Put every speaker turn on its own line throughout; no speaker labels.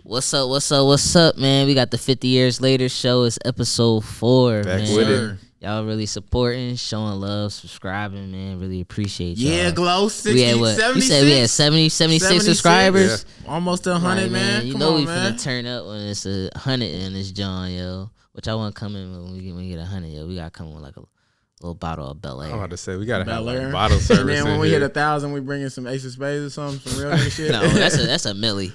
What's up? What's up? What's up, man? We got the 50 Years Later show. It's episode 4,
Back
man.
with it.
Y'all really supporting, showing love, subscribing, man. Really appreciate y'all.
Yeah, Glow, 60,
we had what?
76?
You said we had 76 subscribers?
Yeah. Almost 100,
right,
man.
You
Come
know
on,
we
man.
finna turn up when it's 100 in this John, yo. Which I want to come in when we get 100, yo. We got to come with like a little bottle of Bel Air.
I'm about to say, we got to have
Bel Air.
like bottle service.
And then when
in
we
here.
hit 1,000, we bring in some Ace of Spades or something, some real nigga shit.
No, that's a milli.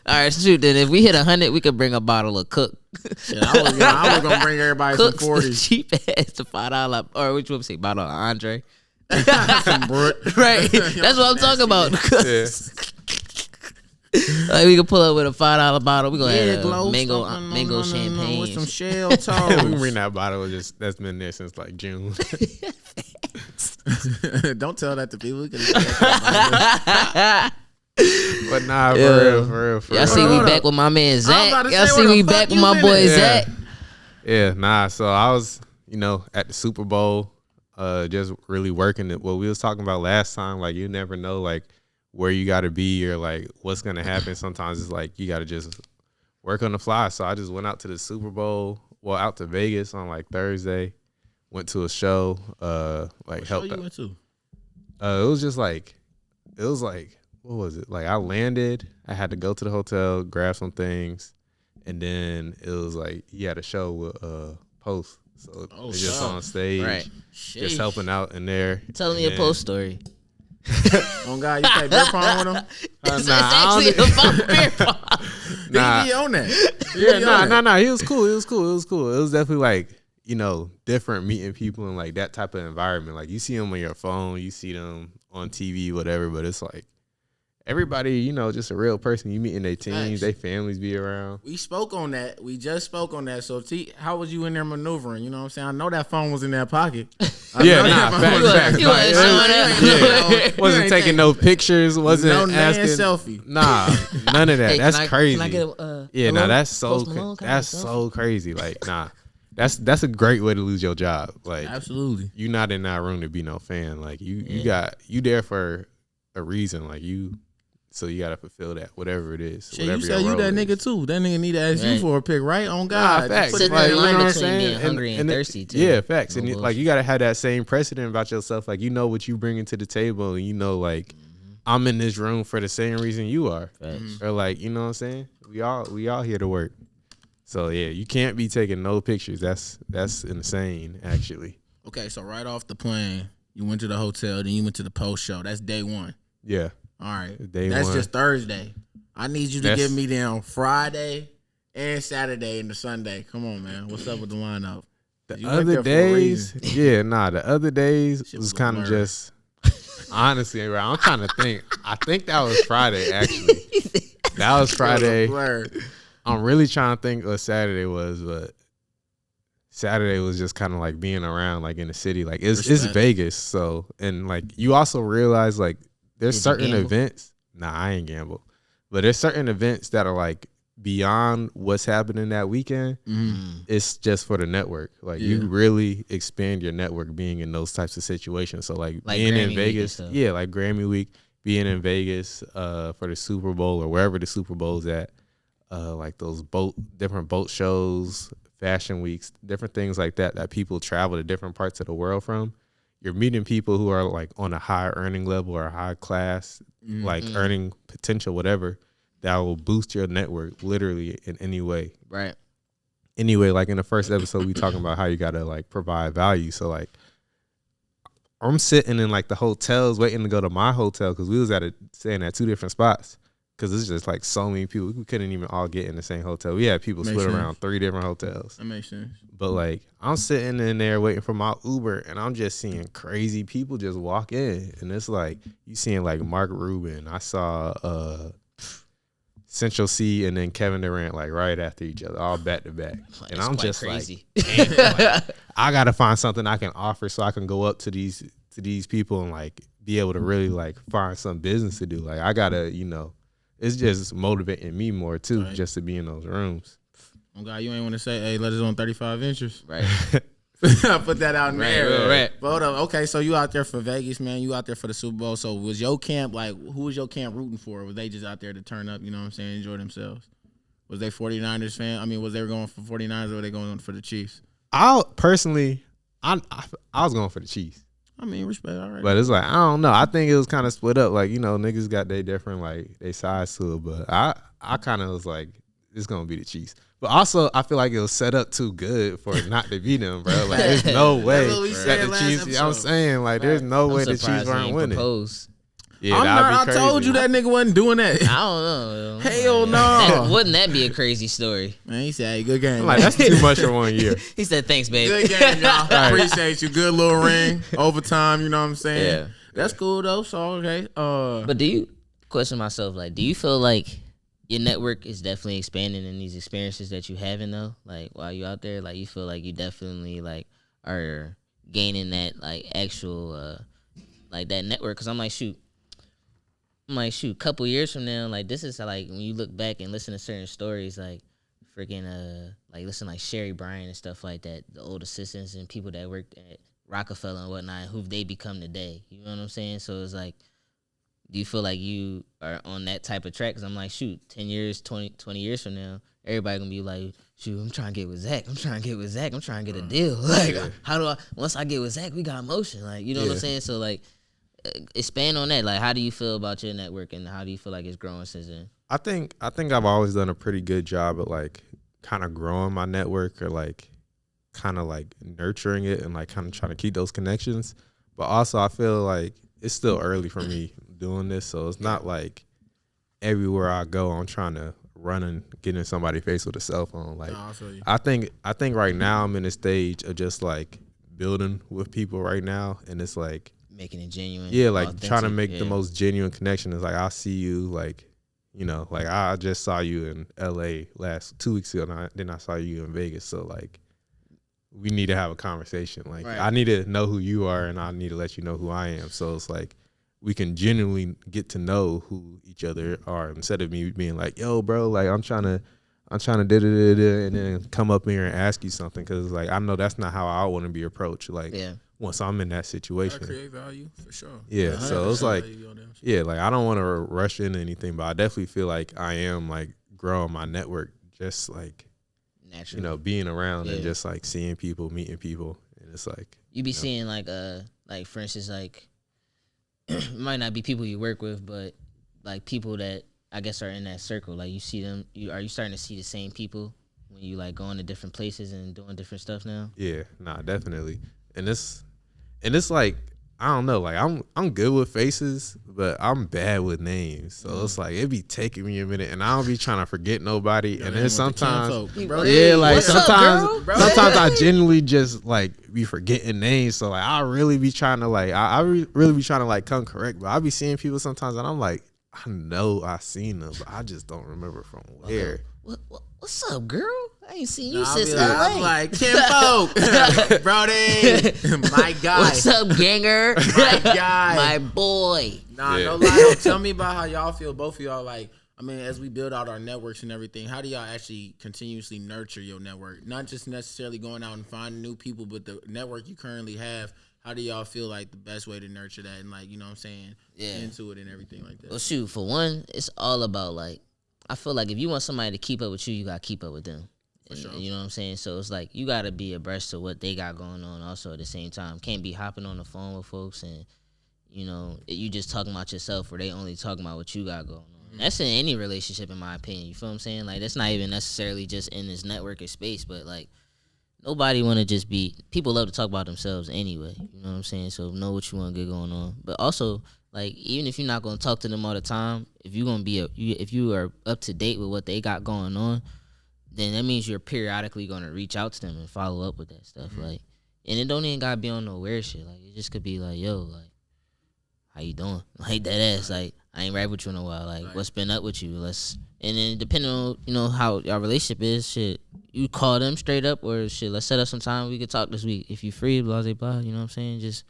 All right, shoot. Then if we hit 100, we could bring a bottle of Cook.
Shit, I was gonna bring everybody
Cook's
some 40.
cheap ass, the $5 or which one say bottle of Andre.
Some Brut.
Right, that's what I'm talking about.
Yeah.
Like we can pull up with a $5 bottle. We gonna have
Glow,
mango champagne
with some shell
we
toes.
can bring that bottle that's been there since like June.
Don't tell that to people. We can
But nah, for real.
Y'all see we back with my man Zach.
about to
Y'all
say,
see
where
we
the
back
fuck
with my
you
boy
been at?
Zach.
Yeah, nah. So I was, at the Super Bowl, just really working it. What we was talking about last time, like you never know, like where you got to be or like what's gonna happen. Sometimes it's like you got to just work on the fly. So I just went out to the Super Bowl, out to Vegas on like Thursday. Went to a show, like helped.
you went to?
It was just like, what was it? Like I landed, I had to go to the hotel, grab some things, and then it was like he had a show with Post. So they just on stage,
Right.
just helping out in there.
Tell me a Post story.
Oh God, you play beer pong with him?
It's actually about beer pong.
Nah.
He on that.
Nah. He was cool. It was definitely like, different meeting people in like that type of environment. Like you see them on your phone, you see them on TV, whatever, but it's like everybody, just a real person. You meeting their teams, their families be around.
We spoke on that. We just spoke on that. So, how was you in there maneuvering? You know what I'm saying? I know that phone was in that pocket.
Facts. Wasn't taking no pictures. Wasn't asking.
Selfie.
Nah, none of that.
Hey,
that's crazy.
Can I get a,
Nah, that's so
Post Malone?
that's so crazy. Like, nah, that's a great way to lose your job. Like,
Absolutely.
You not in that room to be no fan. Like, you there for a reason. Like so you gotta fulfill that, whatever it is.
Shit, you said you that nigga too. That nigga need to ask you for a pick, right? On God.
Facts.
Sitting
Like,
in
you
line
know what I'm
between
saying?
being hungry and thirsty too.
Yeah, facts.
No
And
bullshit.
like you gotta have that same precedent about yourself. Like what you bringing to the table, and like I'm in this room for the same reason you are.
Facts.
Or like, you know what I'm saying? We all here to work. So yeah, you can't be taking no pictures. That's insane, actually.
Okay, so right off the plane, you went to the hotel, then you went to the post show. That's day one.
Yeah.
All right.
Day
That's
one.
just Thursday. I need you to give me down Friday and Saturday and the Sunday. Come on, man. What's up with the lineup?
The
You went
other
there for a
days, the other days
Shit
was
was a
kind of
blur.
just honestly, right, I'm trying to think. I think that was Friday actually. That was Friday.
Blur.
I'm really trying to think what Saturday was, but Saturday was just kind of like being around like in the city. Like it's
Respect.
Vegas, so and like you also realize like there's
Did you
certain
gamble?
events. Nah, I ain't gamble. But there's certain events that are like beyond what's happening that weekend. It's just for the network. Like you really expand your network being in those types of situations. So like being
Grammy
in
week
Vegas,
and stuff.
like Grammy week, being in Vegas for the Super Bowl or wherever the Super Bowl's at, like those different boat shows, fashion weeks, different things like that people travel to different parts of the world from. You're meeting people who are like on a high earning level or high class, like earning potential, whatever, that will boost your network literally in any way.
Right.
Anyway, like in the first episode, we talking about how you got to like provide value. So like I'm sitting in like the hotels waiting to go to my hotel because we was staying at 2 different spots. Because it's just like so many people. We couldn't even all get in the same hotel. We had people split around 3 different hotels.
That makes sense.
But like I'm sitting in there waiting for my Uber and I'm just seeing crazy people just walk in. And it's like you seeing like Mark Rubin. I saw Central C and then Kevin Durant like right after each other, all back to back. And I'm just
crazy.
like, damn, like, I gotta find something I can offer so I can go up to these people and like be able to really like find some business to do. Like I gotta, it's just motivating me more too, just to be in those rooms.
Oh God, you ain't want to say, hey, let us on 35 inches.
Right.
Put that out in there.
Right.
But okay, so you out there for Vegas, man. You out there for the Super Bowl. So was your camp like, who was your camp rooting for? Was they just out there to turn up, you know what I'm saying, enjoy themselves? Was they 49ers fan? I mean, was they going for 49ers or were they going for the Chiefs?
I was going for the Chiefs.
I mean, respect, all right.
But it's like, I don't know. I think it was kind of split up. Like, you know, niggas got their different, like, they sides to it. But I kind of was like, it's going to be the Chiefs. But also, I feel like it was set up too good for it not to be them, bro. Like, there's no way that the Chiefs, you know what I'm saying? Like, there's no way the Chiefs weren't winning. Yeah,
I told you that nigga wasn't doing that.
I don't know.
Hell no.
Wouldn't that be a crazy story?
Man, he said, hey, good game.
I'm like, that's too much for 1 year.
He said, thanks, baby.
Good game, y'all. Appreciate you. Good little ring. Overtime, you know what I'm saying?
Yeah.
That's cool, though. So, okay.
But do you, question myself, like, do you feel like your network is definitely expanding in these experiences that you having, though? Like, while you out there, like, you feel like you definitely, like, are gaining that, like, actual, like, that network? Because I'm like, shoot, couple years from now, like, this is like when you look back and listen to certain stories, like freaking like listen like Sherry Bryan and stuff like that, the old assistants and people that worked at Rockefeller and whatnot, who they become today. You know what I'm saying? So it's like, do you feel like you are on that type of track? Because I'm like, shoot, 10 years, 20 years from now, everybody gonna be like, shoot, I'm trying to get with Zach. I'm trying to get a deal. Like, how do I? Once I get with Zach, we got motion. Like, you know what I'm saying? So like, expand on that. Like, how do you feel about your network, and how do you feel like it's growing since then?
I think I've always done a pretty good job at like kind of growing my network, or like kind of like nurturing it and like kind of trying to keep those connections. But also I feel like it's still early for me doing this, so it's not like everywhere I go I'm trying to run and get in somebody's face with a cell phone. Like, I think right now I'm in a stage of just like building with people right now, and it's like
making it genuine.
Yeah, like trying to make the most genuine connection. It's like, I'll see you, like, you know, like I just saw you in LA 2 weeks ago, and then I saw you in Vegas. So like, we need to have a conversation. Like, I need to know who you are, and I need to let you know who I am. So it's like, we can genuinely get to know who each other are, instead of me being like, yo, bro, like I'm trying to da-da-da-da, and then come up here and ask you something, because like I know that's not how I want to be approached. Like, once I'm in that situation,
create value for sure.
Yeah, so it's like, like I don't want to rush into anything, but I definitely feel like I am like growing my network, just like naturally, you know, being around and just like seeing people, meeting people, and it's like
you be seeing like for instance, like it might not be people you work with, but like people that I guess are in that circle. Like, you see them, are you starting to see the same people when you like going to different places and doing different stuff now?
Yeah, definitely. And it's like, I don't know, like I'm good with faces, but I'm bad with names. So it's like, it be taking me a minute, and I don't be trying to forget nobody. And then sometimes, sometimes I genuinely just like be forgetting names. So like, I really be trying to like, I really be trying to like come correct. But I be seeing people sometimes, and I'm like, I know I seen them, but I just don't remember from where.
What's up, girl? I ain't seen you since LA.
I'm like, Kimbo, Brody, my guy.
What's up, ganger?
My guy.
My boy.
No lie. Tell me about how y'all feel, both of y'all. Like, I mean, as we build out our networks and everything, how do y'all actually continuously nurture your network? Not just necessarily going out and finding new people, but the network you currently have. How do y'all feel like the best way to nurture that and, like, you know what I'm saying, into it and everything like that?
Well, shoot, for one, it's all about, like, I feel like if you want somebody to keep up with you, you got to keep up with them.
Sure.
You know what I'm saying? So it's like, you got to be abreast of what they got going on also at the same time. Can't be hopping on the phone with folks and, you know, you just talking about yourself, or they only talking about what you got going on. That's in any relationship, in my opinion. You feel what I'm saying? Like, that's not even necessarily just in this networking space, but, like, nobody want to just be, people love to talk about themselves anyway. You know what I'm saying? So know what you want to get going on. But also, like, even if you're not going to talk to them all the time, if you're going to be, if you are up to date with what they got going on, then that means you're periodically going to reach out to them and follow up with that stuff. Like, and it don't even got to be on no weird shit. Like, it just could be like, yo, like, how you doing? Like, that ass, like, I ain't rap with you in a while. Like, what's been up with you? And then depending on, you know, how your relationship is, shit, you call them straight up, or shit, let's set up some time, we could talk this week. If you free, blah, blah, blah, you know what I'm saying? Just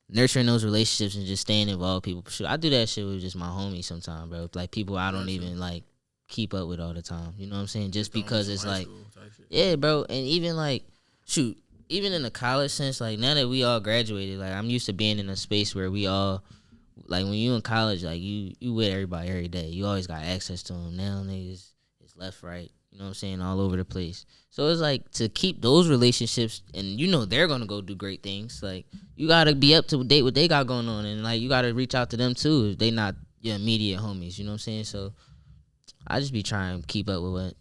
nurturing those relationships and just staying involved with people. Sure, I do that shit with just my homies sometimes, bro. Like, people I don't even, like, keep up with all the time. You know what I'm saying? Just because it's like, yeah, bro. And even, like, shoot, even in the college sense, like now that we all graduated, like I'm used to being in a space where we all, like when you in college, like you with everybody every day. You always got access to them. Now niggas, it's left, right. You know what I'm saying? All over the place. So it's like to keep those relationships, and you know they're gonna go do great things. Like you gotta be up to date what they got going on, and like you gotta reach out to them too if they not your immediate homies. You know what I'm saying? So I just be trying to keep up with what,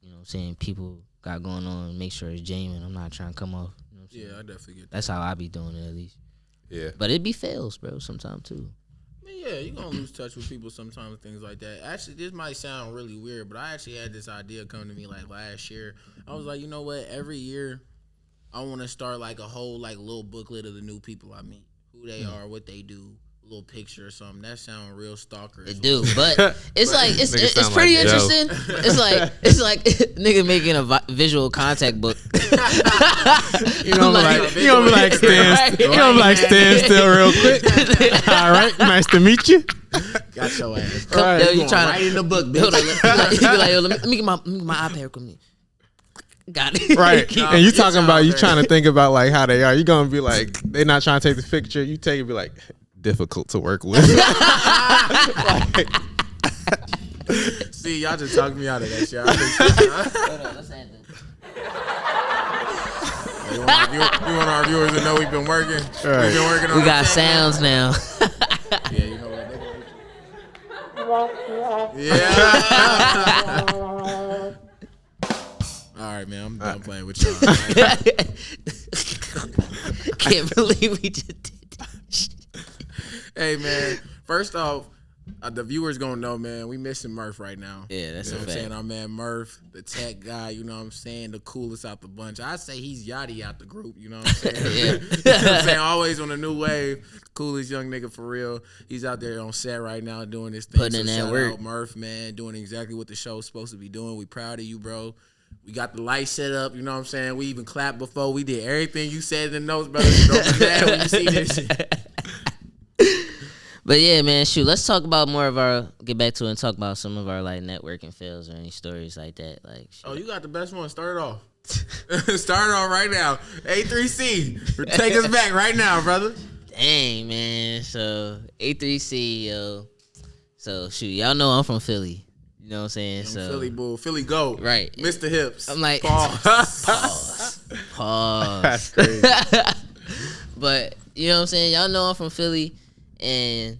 you know what I'm saying, people got going on and make sure it's genuine. I'm not trying to come off. You know what I'm saying?
Yeah, I definitely get that.
That's how I be doing it at least.
Yeah.
But it be fails, bro, sometimes too.
I mean, yeah, you're going to lose touch with people sometimes, things like that. Actually, this might sound really weird, but I actually had this idea come to me like last year. I was like, you know what? Every year, I want to start like a whole like little booklet of the new people I meet, who they are, what they do, a little picture or something. That sounds real stalkerish.
It do, but it's like it's
sound
pretty
like Joe.
interesting. It's like nigga making a visual contact book.
You know,
Like-
you gonna be like stand, you gonna be like stand still real quick. All right, nice to meet you.
Got your ass.
Right.
Yo,
You
you trying
right
to
in the book,
Hold on,
bitch.
he be like, yo, let me get my iPad with me. Got it.
Right,
Nah,
and you
it's
talking
out
about you
there.
trying to think about like how they are. You gonna be like they not trying to take the picture. You take it, be like difficult to work with.
See, y'all just talked me out of that shit.
Hold on, let's add this.
You want our viewers to know we've been working?
Right.
We've been working on
We
the
got
channel.
sounds now.
Yeah, you know what? Yeah. All right, man. I'm done playing with y'all. All right.
Can't believe we just did that shit.
Hey, man. First off, the viewers gonna know, man. We missing Murph right now.
Yeah, that's
You know
a
what I'm saying?
fact.
Our man Murph, the tech guy. You know what I'm saying? The coolest out the bunch. I say he's Yachty out the group. You know what I'm saying?
Yeah.
You know what I'm saying? Always on a new wave. Coolest young nigga for real. He's out there on set right now doing this thing.
Putting in that
shout
work.
out Murph, man, doing exactly what the show's supposed to be doing. We proud of you, bro. We got the light set up, you know what I'm saying? We even clapped before. We did everything you said in the notes, brother. Don't be mad when you see this shit.
But yeah, man, shoot, let's talk about more of our, get back to it and talk about some of our like networking fails or any stories like that. Like, shoot.
Oh, you got the best one. Start it off. Start it off right now. A3C. Take us back right now, brother.
Dang, man. So A3C, yo. So shoot, y'all know I'm from Philly. You know what I'm saying? So
Philly bull. Philly goat.
Right.
Mr. Hips.
I'm like,
Pause.
pause.
That's crazy.
But you know what I'm saying? Y'all know I'm from Philly, and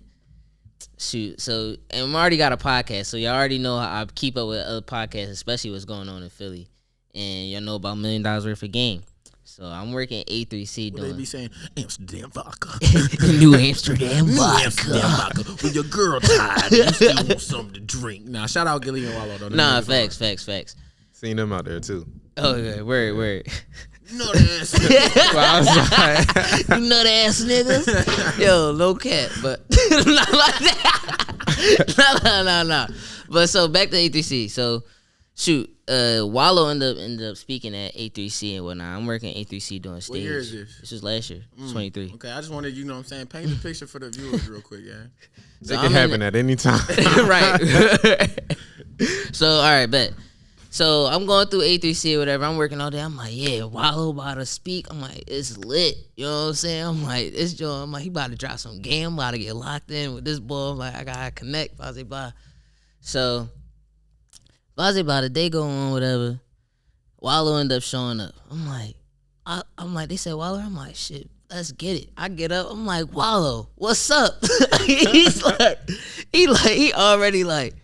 shoot, so and we already got a podcast, so y'all already know how I keep up with other podcasts, especially what's going on in Philly, and y'all know about $1 million worth of game. So I'm working A3C
What they be
doing
saying? Amsterdam vodka.
New Amsterdam
New
vodka.
Amsterdam vodka. When your girl tired, you still want something to drink. Nah, shout out Gilly and Wallow though. Them
Nah,
niggas
facts.
Seen them out there too.
Oh yeah, word.
hard. No, that's
Well, I was like,
You nut ass niggas. Yo, no cap, but not like that. Nah. But so back to A3C. So shoot, Wallow ended up speaking at A3C and whatnot. I'm working at A3C doing stage.
What year is this?
This was last year, 23.
Okay, I just wanted, you know what I'm saying, paint the picture for the viewers real quick, yeah.
they
I'm
can
in
happen at any time.
Right. So all right, bet. So I'm going through A3C or whatever. I'm working all day. I'm like, yeah, Wallow about to speak. I'm like, it's lit. You know what I'm saying? I'm like, this joint. I'm like, he about to drop some game. I'm about to get locked in with this boy. I'm like, I gotta connect. Blah blah blah. So blah blah. The day go on, whatever. Wallow end up showing up. I'm like, I'm like, they said Wallow. I'm like, shit. Let's get it. I get up. I'm like, Wallow, what's up? He's like, he already like,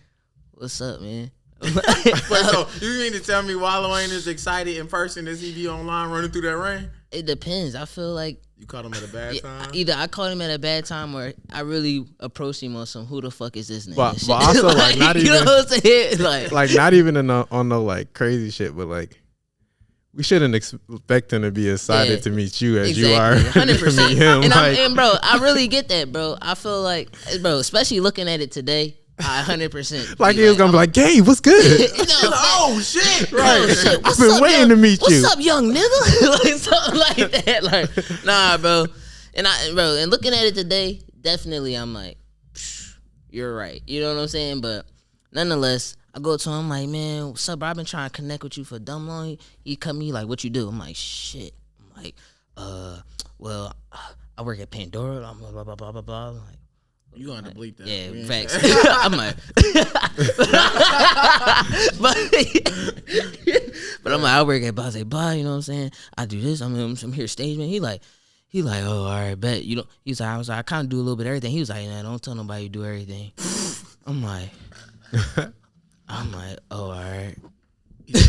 what's up, man?
Wait, so you mean to tell me Wallow ain't as excited in person as he be online running through that rain?
It depends. I feel like
You caught him at a bad time?
either I caught him at a bad time or I really approached him on some who the fuck is this nigga?
But
shit.
also, like, not
you know
even-
what I'm saying? Like,
Like not even on no like crazy shit, but like we shouldn't expect him to be excited
Yeah.
to meet you as
exactly,
you are to
100%.
meet him.
And,
Like,
and bro, I really get that, bro. I feel like, bro, especially looking at it today, I 100%.
like he was gonna be like, "Gabe, what's good?"
Oh, shit!
Right.
Shit,
I've been waiting to meet you.
What's up, young nigga? Like something like that. Like, nah, bro. And looking at it today, definitely I'm like, psh, you're right. You know what I'm saying? But nonetheless, I go to him, I'm like, man, what's up, bro? I've been trying to connect with you for dumb long. He come me like, what you do? I'm like, shit. I'm like, well, I work at Pandora. I'm blah blah blah blah blah blah. I'm like,
You gonna have to bleep that.
yeah, facts. I'm like, but I'm like, I work at blah blah. You know what I'm saying? I do this. I'm here stage man. He like, oh, all right, bet you don't. He's like, I kind of do a little bit of everything. He was like, nah, don't tell nobody you do everything. I'm like, oh, all right.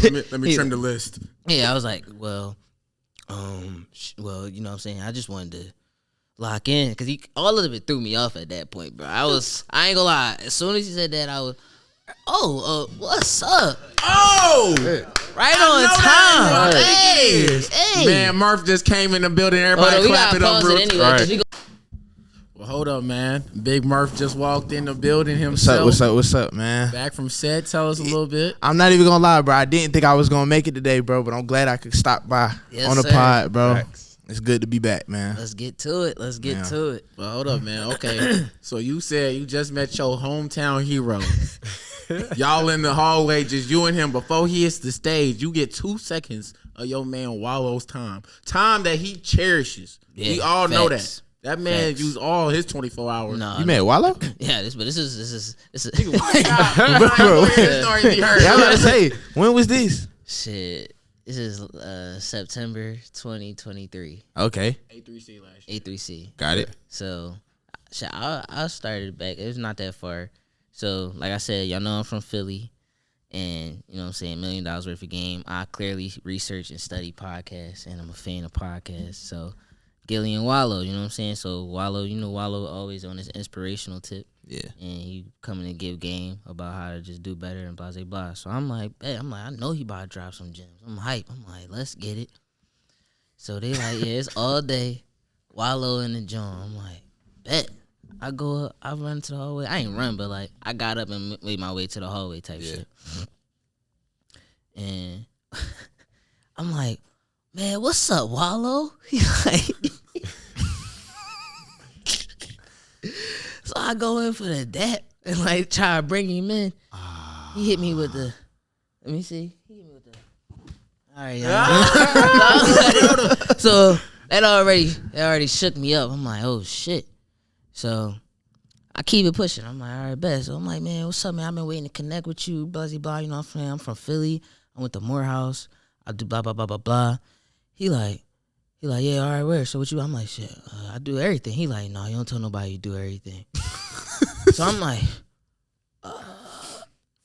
Let me trim the list.
Yeah, I was like, well, you know what I'm saying? I just wanted to lock in because all of it threw me off at that point, bro. I ain't gonna lie. As soon as he said that, I was, what's up?
Oh,
right on time. Hey,
man, Murph just came in the building. Everybody clap it up, bro.
Anyway,
Well, hold up, man. Big Murph just walked in the building himself.
What's up, man?
Back from set. Tell us a little bit.
I'm not even gonna lie, bro. I didn't think I was gonna make it today, bro, but I'm glad I could stop by on the pod, bro.
Facts.
It's good to be back, man.
let's get to it.
Well, hold up, man. Okay. So you said you just met your hometown hero. Y'all in the hallway, just you and him. Before he hits the stage, you get 2 seconds of your man Wallow's time that he cherishes.
Yeah,
we all know that.
facts.
That man
Facts.
used all his 24 hours.
No,
You met Wallow?
yeah, this is
Yeah, I was about to say, when was this?
shit. This is September 2023.
Okay,
A3C last year.
A3C.
got it.
So, shit, I started back. It was not that far. So, like I said, y'all know I'm from Philly, and you know what I'm saying, $1 million worth of game. I clearly research and study podcasts, and I'm a fan of podcasts. So, Gilly and Wallow, you know what I'm saying? So, Wallow, Wallow always on this inspirational tip.
Yeah.
And he coming to give game about how to just do better and blah, blah, blah. So I'm like, I know he about to drop some gems. I'm hype. I'm like, let's get it. So they like, yeah, it's all day. Wallow in the joint. I'm like, bet. I go up, I run to the hallway. I ain't run, but like, I got up and made my way to the hallway type shit. And I'm like, man, what's up, Wallow? He like... So I go in for the dap and like try to bring him in. He hit me with the. Let me see. He hit me with the. All right, y'all. So that already shook me up. I'm like, oh shit. So I keep it pushing. I'm like, all right, bet. So I'm like, man, what's up, man? I've been waiting to connect with you, blah blah. You know, I'm from Philly. I went to Morehouse. I do blah blah blah blah blah. He like, yeah, all right, where? So what you? I'm like, shit, I do everything. He like, no, you don't tell nobody you do everything. So I'm like,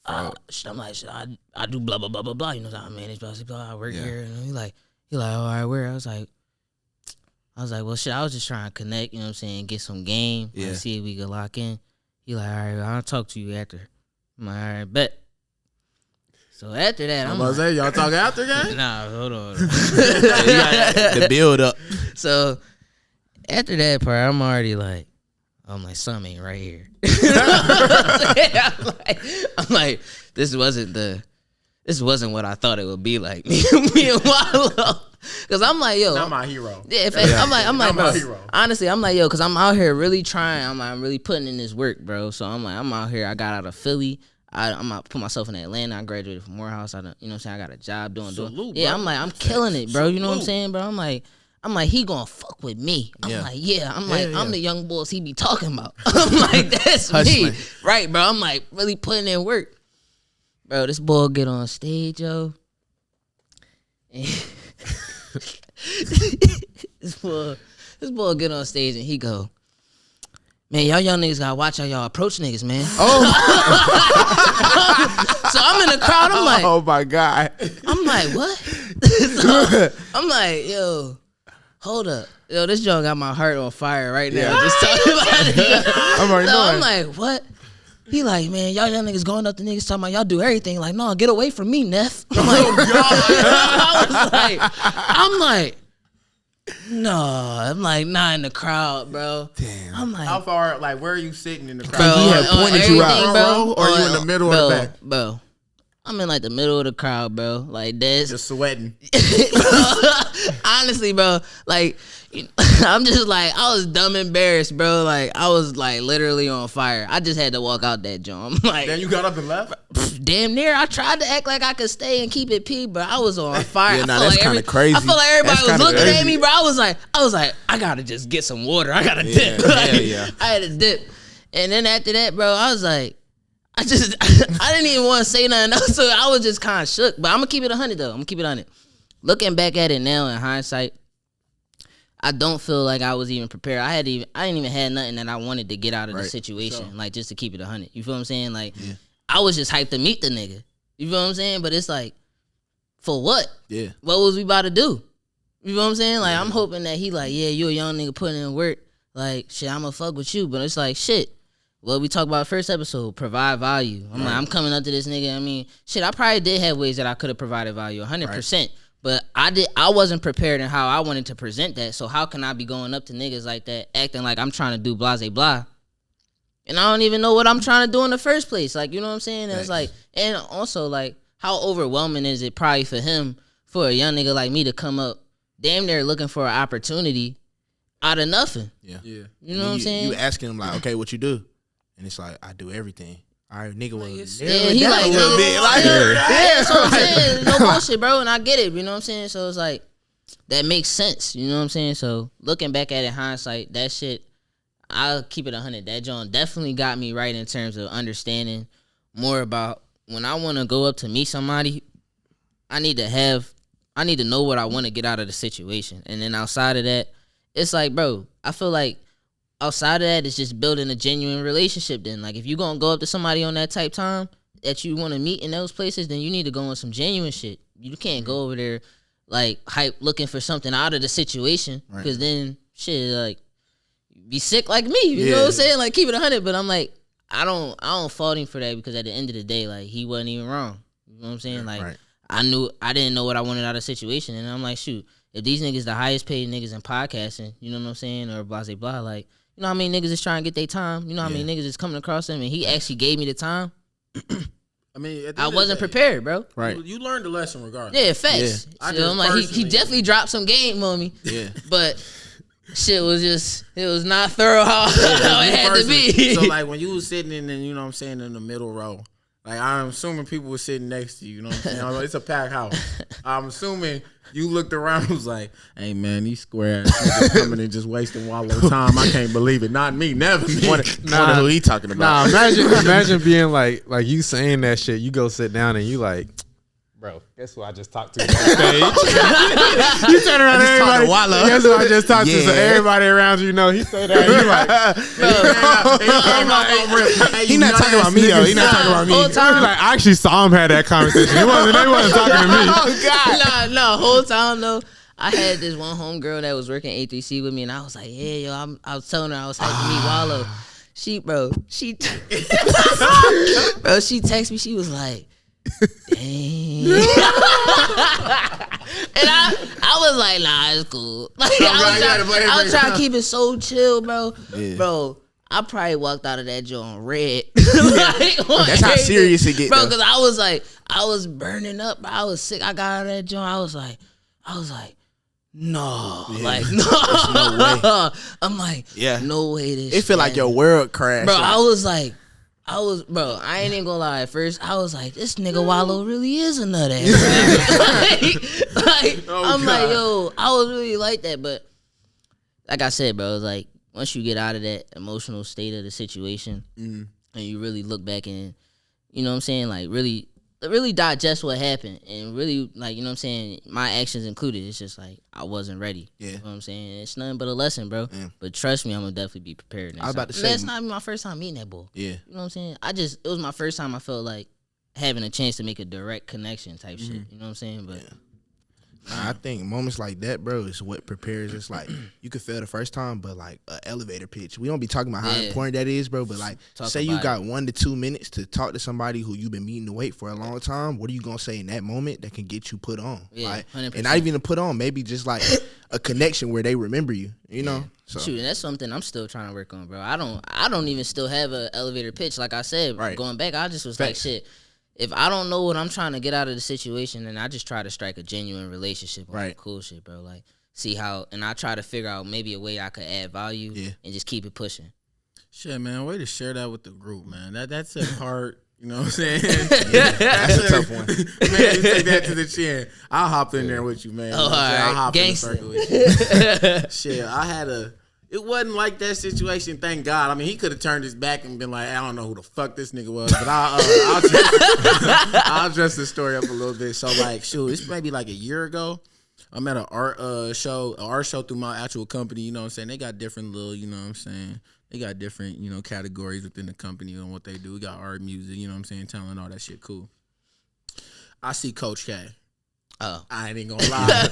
I'm like, shit, I do blah blah blah blah blah. You know, I manage blah blah blah. I work here, and he like, all right, where? I was like, well, shit, I was just trying to connect. You know what I'm saying? Get some game.
Yeah.
See if we could lock in. He like, all right, I'll talk to you after. I'm like, all right, bet. So after that, I'm
about to say, y'all talk after that?
Nah, hold on.
The build up.
So after that part, I'm like, something ain't right here. I'm like, this wasn't what I thought it would be like. Me and Wallow. Cause I'm like, yo,
Not my hero.
yeah, I'm like,
Not
bro.
my hero.
Honestly, I'm like, yo, cause I'm out here really trying. I'm really putting in this work, bro. So I'm like, I'm out here. I got out of Philly. I'm out put myself in Atlanta. I graduated from Morehouse. You know what I'm saying? I got a job doing. Yeah, I'm like, I'm killing it, bro. You know what I'm saying, bro? I'm like, he gonna fuck with me. I'm like, yeah. I'm like, I'm the young boys he be talking about. I'm like, that's
Hustling.
me, right, bro? I'm like really putting in work, bro. This boy get on stage, yo. And this boy get on stage and he go, man, y'all young niggas gotta watch how y'all approach niggas, man.
Oh.
So I'm in the crowd. I'm like,
Oh my God.
I'm like, what? So I'm like, yo, hold up. Yo, this joint got my heart on fire right now.
Yeah.
Just talking about it.
I'm already
So I'm
knowing.
like, what? He like, man, y'all young niggas going up to niggas talking about y'all do everything. Like, no, get away from me, Neff. I'm like, I'm like, no. I'm like, not in the crowd, bro.
Damn.
I'm like,
How far, like, where are you sitting in the crowd?
bro,
he had
on
pointed you out.
everything,
Front row, or you in the middle or the back?
Bro, I'm in like the middle of the crowd, bro. Like this.
Just sweating.
honestly, bro, like, I'm just like, I was dumb embarrassed, bro. Like, I was like literally on fire. I just had to walk out that joint. Like,
Then you got up and left?
damn near. I tried to act like I could stay and keep it P, but I was on fire.
Yeah, nah, that's kind of crazy.
I felt like everybody
That's
was looking
crazy.
at me, bro. I was like, I gotta just get some water. I gotta dip. Like,
yeah.
I had to dip. And then after that, bro, I was like, I didn't even want to say nothing else, so I was just kind of shook. But I'm gonna keep it 100 though. I'm gonna keep it 100. Looking back at it now in hindsight, I don't feel like I was even prepared. I didn't even have nothing that I wanted to get out of the situation, like just to keep it 100. You feel what I'm saying? Like, I was just hyped to meet the nigga. You feel what I'm saying? But it's like, for what?
Yeah.
What was we about to do? You feel what I'm saying? Like, I'm hoping that he like, yeah, you a young nigga putting in work. Like, shit, I'ma fuck with you. But it's like, shit. What we talked about first episode, provide value. I'm like, I'm coming up to this nigga. I mean, shit, I probably did have ways that I could have provided value, 100%. But I wasn't prepared in how I wanted to present that. So how can I be going up to niggas like that, acting like I'm trying to do blase blah, and I don't even know what I'm trying to do in the first place? Like, you know what I'm saying? And it's like, and also like, how overwhelming is it probably for him, for a young nigga like me to come up, damn near looking for an opportunity out of nothing?
Yeah.
You know what I'm saying?
You asking him like, okay, what you do? And it's like, I do everything. All right, nigga was
Yeah, he like,
a little bit. Like,
that's what I'm saying. No bullshit, bro. And I get it. You know what I'm saying? So it's like, that makes sense. You know what I'm saying? So looking back at it, hindsight, that shit, I'll keep it 100. That John definitely got me right in terms of understanding more about when I want to go up to meet somebody. I need to know what I want to get out of the situation. And then outside of that, it's like, bro, I feel like outside of that, it's just building a genuine relationship. Then, like, if you gonna go up to somebody on that type time that you want to meet in those places, then you need to go on some genuine shit. You can't go over there like hype looking for something out of the situation, because then shit, like, be sick like me. You know what I'm saying? Like, keep it 100. But I'm like, I don't fault him for that, because at the end of the day, like, he wasn't even wrong. You know what I'm saying? Like, I didn't know what I wanted out of the situation, and I'm like, shoot, if these niggas the highest paid niggas in podcasting, you know what I'm saying, or blah blah, like, you know how many niggas is trying to get their time? You know how many niggas is coming across him, and he actually gave me the time?
I mean,
I wasn't prepared, bro.
Right.
You learned the lesson regardless.
Yeah, facts.
Yeah.
So I'm like, he definitely dropped some game on me.
Yeah.
But shit was just, it was not thorough how it had to be.
So like when you was sitting in, you know what I'm saying, in the middle row, like I'm assuming people were sitting next to you. You know what I'm saying? It's a packed house. I'm assuming you looked around and was like, hey man, these square ass niggas coming and just wasting Wallow time. I can't believe it. Not me, never me.
Wonder who he talking about.
Nah, imagine being like you saying that shit. You go sit down and you like, bro, guess who I just talked to backstage? You turn around and everybody, guess who I just talked to? So everybody around you know he say that. You like,
He not talking about me though. He not talking about me.
Whole time,
like, I actually saw him have that conversation. They wasn't talking to me.
Oh God.
no, whole time though, I had this one homegirl that was working A3C with me, and I was like, yeah, yo, I was telling her I was hyped to meet Wallow. She texted me. She was like, dang. And I was like, nah, it's cool. Like, I was trying to keep it so chill, bro.
Yeah.
Bro, I probably walked out of that joint red. Like,
That's how serious it get,
bro.
though.
Because I was like, I was burning up. Bro. I was sick. I got out of that joint. I was like, no, like no.
no way.
I'm like,
Yeah.
no way. This
It feel like
shit.
your world crashed.
Bro, bro, I ain't even gonna lie. At first, I was like, this nigga Wallow really is a nut ass. I'm like, yo, I was really like that. But like I said, bro, it's like, once you get out of that emotional state of the situation and you really look back and, you know what I'm saying, like really digest what happened and really, like, you know what I'm saying, my actions included, it's just like, I wasn't ready.
Yeah.
You know what I'm saying? It's nothing but a lesson, bro.
Yeah.
But trust me, I'm gonna definitely be prepared next
I was about to
time.
say-
That's not even my first time meeting that boy.
Yeah.
You know what I'm saying? It was my first time I felt like having a chance to make a direct connection type shit. You know what I'm saying? But
I think moments like that, bro, is what prepares us. Like, you could fail the first time, but like an elevator pitch. We don't be talking about how
Yeah.
important that is, bro. But like,
Talk
say you
about
got 1 to 2 minutes to talk to somebody who you've been meeting to wait for a long time. What are you gonna say in that moment that can get you put on?
Yeah,
like,
100%.
and not even to put on, maybe just like a connection where they remember you. You know? So
shoot, and that's something I'm still trying to work on, bro. I don't even still have an elevator pitch. Like I said,
Right.
going back, I just was like,
Facts.
shit. if I don't know what I'm trying to get out of the situation, then I just try to strike a genuine relationship on some cool shit, bro. Like, see how, and I try to figure out maybe a way I could add value and just keep it pushing.
Shit, man, way to share that with the group, man. That's a part, you know what I'm saying?
That's a tough one.
Man, you take that to the chin. I'll hop in there with you, man.
Oh, all right.
I'll hop
Gangster.
in the circle with you. Shit, it wasn't like that situation, thank God. I mean, he could have turned his back and been like, I don't know who the fuck this nigga was, but I'll dress the story up a little bit. So, like, shoot, it's maybe like a year ago. I'm at an art show through my actual company, you know what I'm saying? They got different little, you know what I'm saying? They got different, you know, categories within the company on what they do. We got art, music, you know what I'm saying, talent, all that shit, cool. I see Coach K.
Oh.
I ain't gonna lie.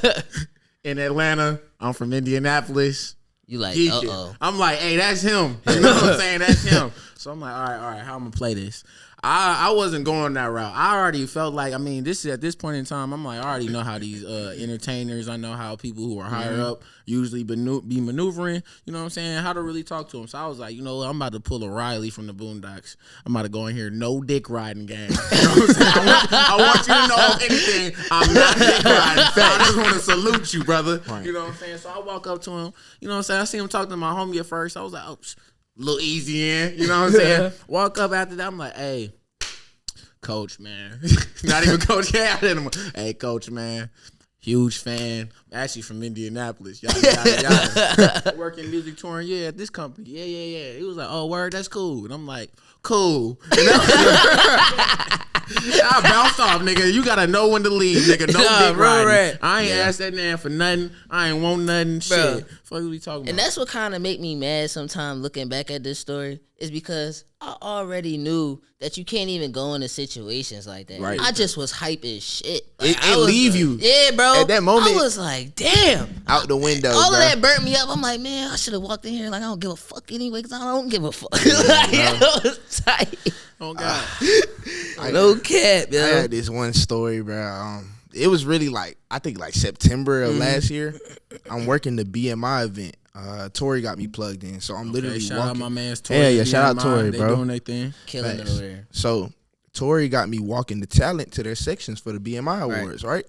In Atlanta, I'm from Indianapolis.
You like,
Geeking.
uh-oh.
I'm like, hey, that's him. You know what I'm saying? That's him. So I'm like, all right, how I'm gonna play this? I wasn't going that route. I already felt like, I mean, this is at this point in time, I'm like, I already know how these entertainers, I know how people who are higher up usually be maneuvering, you know what I'm saying, how to really talk to them. So I was like, you know what, I'm about to pull a Riley from the Boondocks. I'm about to go in here, no dick riding game. You know what I'm saying? I want you to know, if anything, I'm not dick riding. I just want to salute you, brother. Right. You know what I'm saying? So I walk up to him, you know what I'm saying, I see him talking to my homie at first. I was like, oh, little easy in, you know what I'm saying? Walk up after that, I'm like, hey, Coach, man. Not even Coach K. Hey, Coach, man. Huge fan. Actually from Indianapolis. Yada, yada, yada. Working music touring, at this company. Yeah. He was like, oh, word, that's cool. And I'm like, cool. I bounced off, nigga. You gotta know when to leave, nigga. No dick riding. I ain't asked that man for nothing. I ain't want nothing.
Bro.
Shit. Fuck we talking about?
And that's what kind of make me mad sometimes looking back at this story is because I already knew that you can't even go into situations like that.
Right.
I just was hype as shit. Like,
It leave you.
Yeah, bro.
At that moment,
I was like, damn.
Out the window,
All
bro.
of that burnt me up. I'm like, man, I should have walked in here like I don't give a fuck anyway because I don't give a fuck. Like, it was tight.
Oh, God.
No cap,
I
yo.
had this one story, bro. It was really like, I think like September of last year. I'm working the BMI event. Tori got me plugged in, so I'm literally
shout
walking.
out my man's Tori.
Yeah, shout out Tori,
they
bro.
Doing their thing.
Killing it over there.
So Tori got me walking the talent to their sections for the BMI awards, right?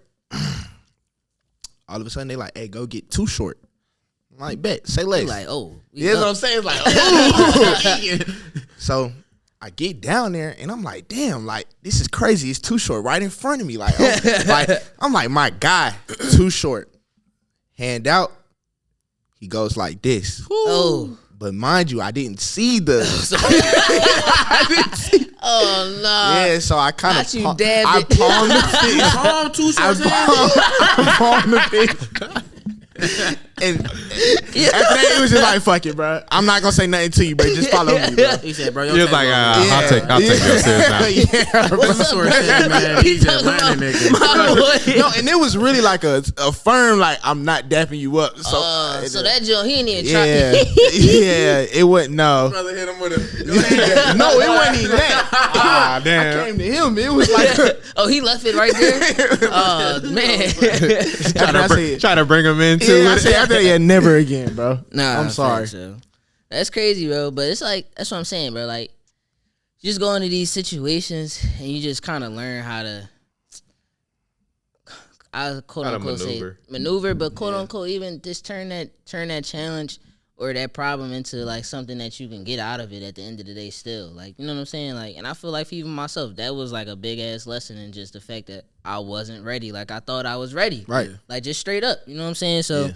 All of a sudden they like, hey, go get Too Short. I'm like, bet, say less.
You like, oh.
You know what I'm saying? It's like, oh. So I get down there and I'm like, damn, like this is crazy. It's Too Short right in front of me. Like, I'm like, my guy, Too Short. Hand out. He goes like this.
Oh.
But mind you, I didn't see the.
Oh, no.
Yeah, so I kind of.
Not you, damn
I
it.
palmed the fist.
Palm Too Short's hand.
I palmed the fist. And after that, it was just like, fuck it, bro. I'm not gonna say nothing to you, bro. Just follow me, bro.
He said, bro,
He was like, I'll take your serious now.
Yeah, bro.
What's up, man? He's a Atlanta nigga.
No, and it was really like a firm, like, I'm not dapping you up. So,
So that joint, he ain't even try.
yeah, it wasn't, no.
Brother hit him with a.
No, it wasn't even that.
Ah,
I
damn.
came to him. It was like,
Oh, he left it right there? Oh, man.
Try to bring him into
yeah, I
it.
said after that, yeah, never again, bro.
Nah,
I'm sorry.
So. That's crazy, bro. But it's like, that's what I'm saying, bro. Like, you just go into these situations and you just kind of learn how to, I quote unquote say maneuver, but quote unquote even just turn that challenge or that problem into like something that you can get out of it at the end of the day still. Like, you know what I'm saying? Like, and I feel like for even myself, that was like a big ass lesson in just the fact that I wasn't ready. Like I thought I was ready.
Right.
Like just straight up. You know what I'm saying? So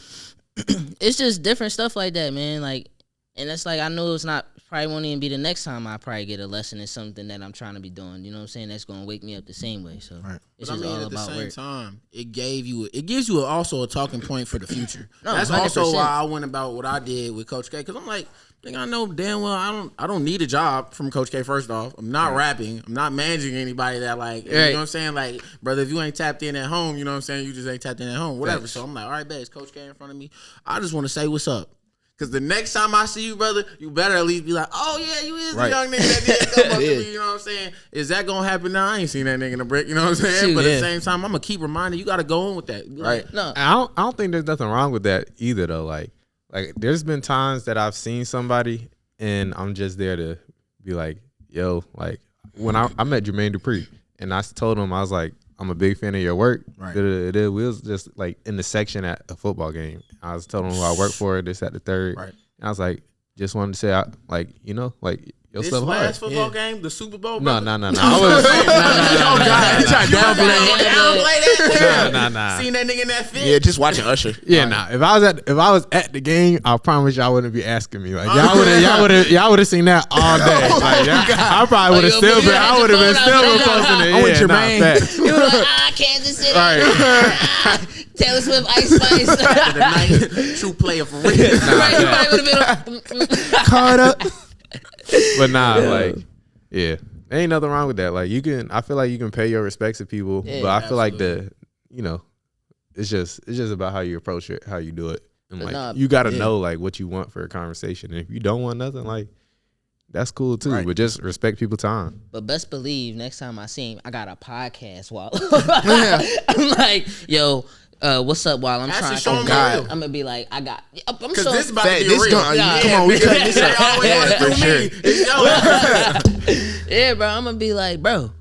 it's just different stuff like that, man. Like, and it's like I know it's not probably won't even be the next time I probably get a lesson in something that I'm trying to be doing. You know what I'm saying? That's gonna wake me up the same way. So it's just all
at the
about
same
work.
time, it gives you also a talking point for the future.
No,
That's
100%.
also why I went about what I did with Coach K, because I'm like, I know damn well I don't need a job from Coach K. First off, I'm not rapping, I'm not managing anybody that like, you know what I'm saying? Like, brother, if you ain't tapped in at home, you know what I'm saying? You just ain't tapped in at home, whatever. So I'm like, all right, bet, it's Coach K in front of me. I just want to say what's up. Because the next time I see you, brother, you better at least be like, oh, yeah, you is the young nigga that did come up to me, you know what I'm saying? Is that going to happen now? I ain't seen that nigga in the brick, you know what I'm saying? But at the same time, I'm going to keep reminding you got to go on with that.
Right.
No.
I don't think there's nothing wrong with that either, though. Like there's been times that I've seen somebody and I'm just there to be like, yo, like when I met Jermaine Dupri and I told him, I was like, I'm a big fan of your work.
Right.
We was just like in the section at a football game. I was telling him who I work for, this at the third.
Right.
And I was like, just wanted to say, like, you know, like, your
This
stuff hard.
last football game, the Super Bowl.
No.
brother?
I was
Oh God!
You trying to
Downplay that?
nah.
Seen that nigga in that fit?
Yeah, just watching Usher.
Yeah, nah. If I was at the game, I promise y'all wouldn't be asking me. Like y'all would have seen that all day. Like, I probably would have still been. I would have been still posting it.
I'm with
Yeah,
Jermaine.
facts.
You were like, Kansas City.
Right.
Taylor Swift, Ice Spice.
The night, true player for real.
Right, you probably would have been.
Caught up.
But nah, like, yeah, ain't nothing wrong with that. Like, I feel like you can pay your respects to people,
Yeah,
but I feel like it's just about how you approach it, how you do it, and
But
like you got to know like what you want for a conversation. And if you don't want nothing, like that's cool too.
Right.
But just respect people's time.
But best believe next time I see him, I got a podcast while I'm like, yo, what's up while I'm
Actually,
trying
show
to
him
God.
real.
I'm gonna be like, I'm
Because
showing
this about
Fact,
to be
this
real.
gonna-
Yeah,
come on, we cutting this up.
yeah, bro. I'm gonna be like, bro,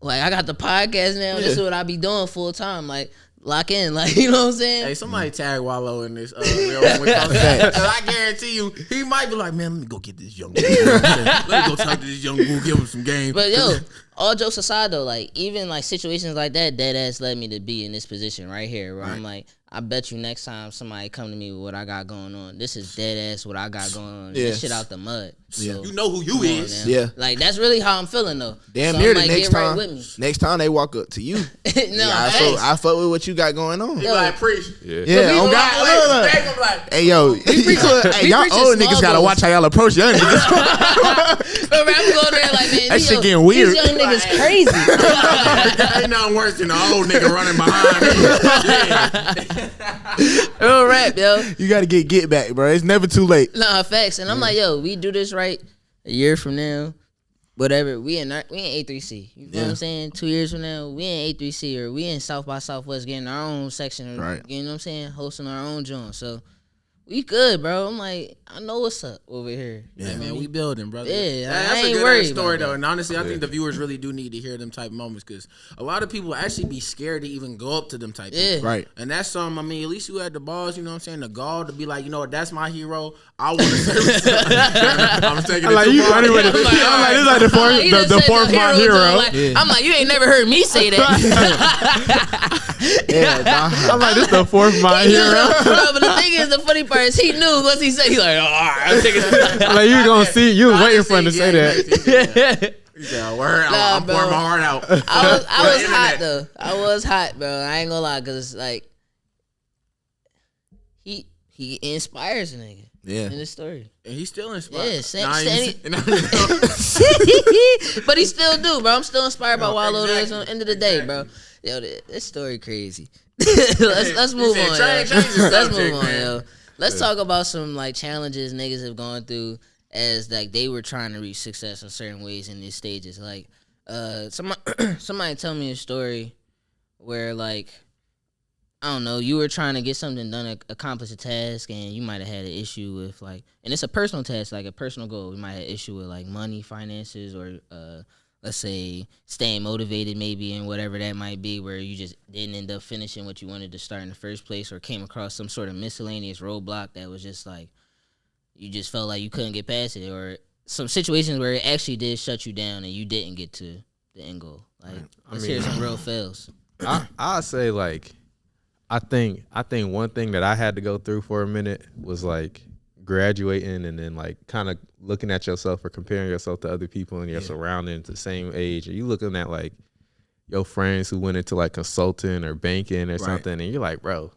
like I got the podcast now. This is what I be doing full time. Like, lock in, like, you know what I'm saying?
Hey, somebody tag Wallow in this real one. Because I guarantee you, he might be like, man, let me go get this young dude. Let me go talk to this young dude, give him some game.
But yo, all jokes aside though, like even like situations like that, dead ass led me to be in this position right here where I'm like, I bet you next time somebody come to me with what I got going on, this is dead ass what I got going on.
Yeah.
This shit out the mud. So,
You know who you
come on
is.
now.
Yeah.
Like that's really how I'm feeling though.
Damn
So
near
I'm
the
like,
next
get right
time.
with me.
Next time they walk up to you.
No,
I
facts.
fuck with what you got going on.
He be like, preach.
Yeah.
Yeah,
people
on God.
like,
Look, look.
They gonna be like,
Hey yo, hey, y'all
preaching
old
small
niggas gotta
goals.
watch how y'all approach young niggas.
Remember, I'm going there like, man,
That
these
shit
young-
getting weird.
These young niggas crazy.
ain't nothing worse than an old nigga running behind me.
Real rap, yo.
You gotta get back, bro. It's never too late.
Nah, facts. And I'm like, yo, we do this right a year from now, whatever. We in A3C. You know what I'm saying? 2 years from now, we in A3C or we in South by Southwest getting our own section.
Right.
You know what I'm saying? Hosting our own joint. So we good, bro. I'm like, I know what's up over here.
Yeah, man, we building, brother.
Yeah,
that's
I
a
ain't
good
worried
story
about
though.
that.
And honestly, I think the viewers really do need to hear them type of moments because a lot of people actually be scared to even go up to them type.
Yeah.
People.
Right.
And that's something. I mean, at least you had the balls. You know what I'm saying? The gall to be like, you know what? That's my hero. I want to say. I'm taking it
Like
too
you
far.
running with it.
I'm like,
I'm like, this is like the fourth,
He done
the
said
fourth my
though,
hero.
like, I'm like, you ain't never heard me say that.
Yeah, nah.
I'm like, this the fourth my hero.
Bro, but the thing is, the funny part is he knew once he said, he's like, all right, I'm taking it.
Like you gonna see, you was waiting for him to say that.
Yeah, word.
Nah,
I'm
bro.
pouring my heart out.
I was
The
hot
internet.
though. I was hot, bro. I ain't gonna lie, cause like he inspires a nigga
Yeah.
in this story.
And he's still inspired.
Yeah,
Nah,
steady-
he's-
But he still do, bro. I'm still inspired by
No,
Wallow.
exactly.
On the end of the day, bro. Yo, this story crazy. let's move
said
on.
change
Yo.
the
Let's
subject,
move on,
man.
yo. Let's talk about some like challenges niggas have gone through as like they were trying to reach success in certain ways in these stages. Like, somebody tell me a story where like I don't know, you were trying to get something done, accomplish a task, and you might have had an issue with like, and it's a personal task, like a personal goal. You might have an issue with like money, finances, or let's say staying motivated maybe, and whatever that might be, where you just didn't end up finishing what you wanted to start in the first place, or came across some sort of miscellaneous roadblock that was just like you just felt like you couldn't get past it, or some situations where it actually did shut you down and you didn't get to the end goal. Like, let's hear some real fails.
I say like, I think one thing that I had to go through for a minute was like graduating and then like kind of looking at yourself or comparing yourself to other people in your surroundings the same age. Or you looking at like your friends who went into like consulting or banking or something, and you're like, bro,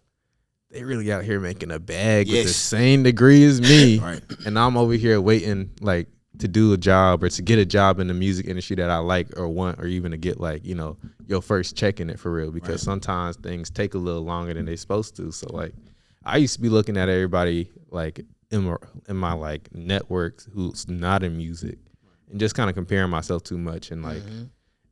they really out here making a bag with the same degree as me.
Right.
And I'm over here waiting like to do a job or to get a job in the music industry that I like or want, or even to get like, you know, your first check in it for real, because sometimes things take a little longer than they're supposed to. So like I used to be looking at everybody like in my like networks who's not in music and just kind of comparing myself too much, and like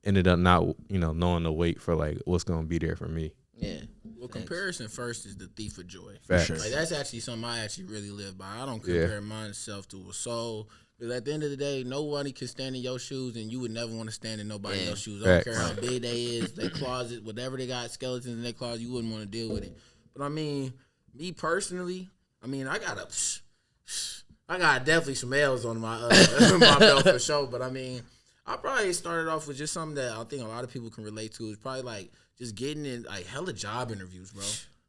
ended up not, you know, knowing to wait for like what's going to be there for me.
Yeah.
Well, comparison first is the thief of joy.
Facts.
Like that's actually something I actually really live by. I don't compare myself to a soul. Because at the end of the day, nobody can stand in your shoes, and you would never want to stand in nobody else's shoes. I
Facts.
don't care how big they is, their closet, whatever they got, skeletons in their closet, you wouldn't want to deal with it. But I mean, me personally, I mean, I got definitely some L's on my my belt for sure. But I mean, I probably started off with just something that I think a lot of people can relate to. It's probably like just getting in like hella job interviews, bro.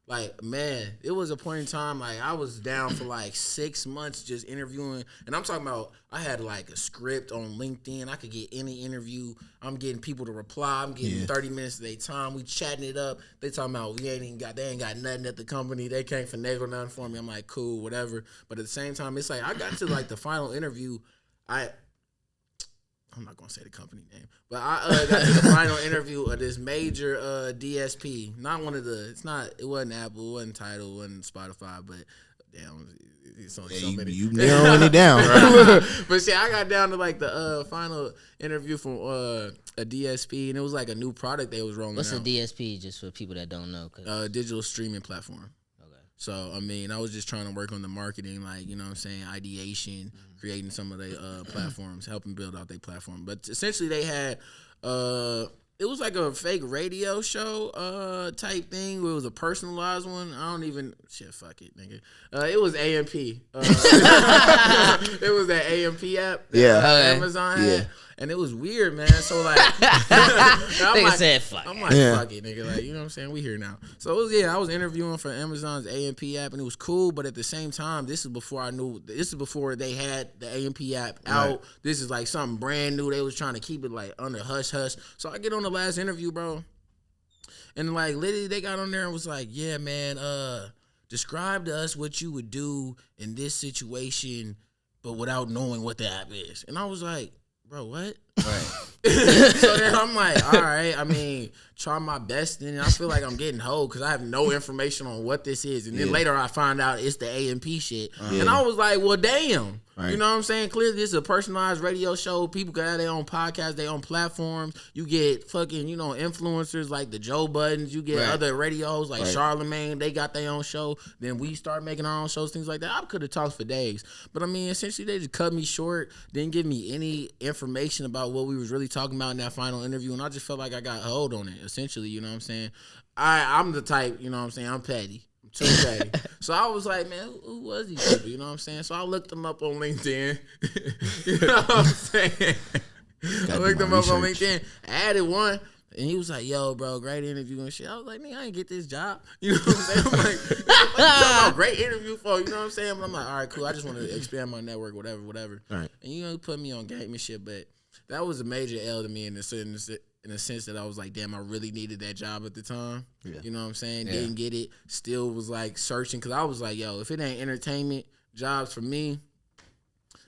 Like, man, it was a point in time, like, I was down for, like, 6 months just interviewing. And I'm talking about I had, like, a script on LinkedIn. I could get any interview. I'm getting people to reply. I'm getting 30 minutes of their time. We chatting it up. They talking about they ain't got nothing at the company. They can't finagle nothing for me. I'm like, cool, whatever. But at the same time, it's like I got to, like, the final interview. I'm not gonna say the company name, but I got to the final interview of this major DSP. Not one of the. It wasn't Apple. It wasn't Tidal. It wasn't Spotify. But damn, it's only so many.
You narrowing it down.
But see, I got down to like the final interview from a DSP, and it was like a new product they was rolling.
What's
out.
a DSP? Just for people that don't know,
digital streaming platform.
Okay.
So I mean, I was just trying to work on the marketing, like, you know what I'm saying, ideation, creating some of their platforms, helping build out their platform. But essentially, they had it was like a fake radio show type thing where it was a personalized one. I don't even fuck it, nigga. It was AMP. It was that AMP app that Amazon had. And it was weird, man. So like,
nigga said fuck.
I'm like, fuck it, nigga. Like, you know what I'm saying? We here now. So it was, I was interviewing for Amazon's AMP app, and it was cool. But at the same time, this is before they had the AMP app out. Right. This is like something brand new. They was trying to keep it like under hush hush. So I get on the last interview, bro, and like literally they got on there and was like, yeah, man, describe to us what you would do in this situation, but without knowing what the app is. And I was like, bro, what? Right. So then I'm like, all right, I mean, try my best. And I feel like I'm getting hoed because I have no information on what this is. And then later I find out it's the AMP shit. And I was like, well, damn. Right. You know what I'm saying? Clearly this is a personalized radio show. People can have their own podcasts, their own platforms. You get fucking, influencers like the Joe Buttons. You get other radios like Charlemagne. They got their own show. Then we start making our own shows, things like that. I could have talked for days. But I mean, essentially they just cut me short. Didn't give me any information about what we was really talking about in that final interview. And I just felt like I got hold on it, essentially. You know what I'm saying? I'm the type, you know what I'm saying? I'm petty. Too petty. So I was like, man, who was these people? You know what I'm saying? So I looked them up on LinkedIn. You know what I'm saying? I looked them up on LinkedIn. I added one. And he was like, yo, bro, great interview and shit. I was like, nigga, I ain't get this job. You know what I'm saying? I'm like, what you talking about? Great interview for, you know what I'm saying? But I'm like, all right, cool. I just want to expand my network, whatever.
All right.
And, put me on game and shit. But that was a major L to me in the sense that I was like, damn, I really needed that job at the time. Yeah. You know what I'm saying? Yeah. Didn't get it. Still was like searching because I was like, yo, if it ain't entertainment jobs for me,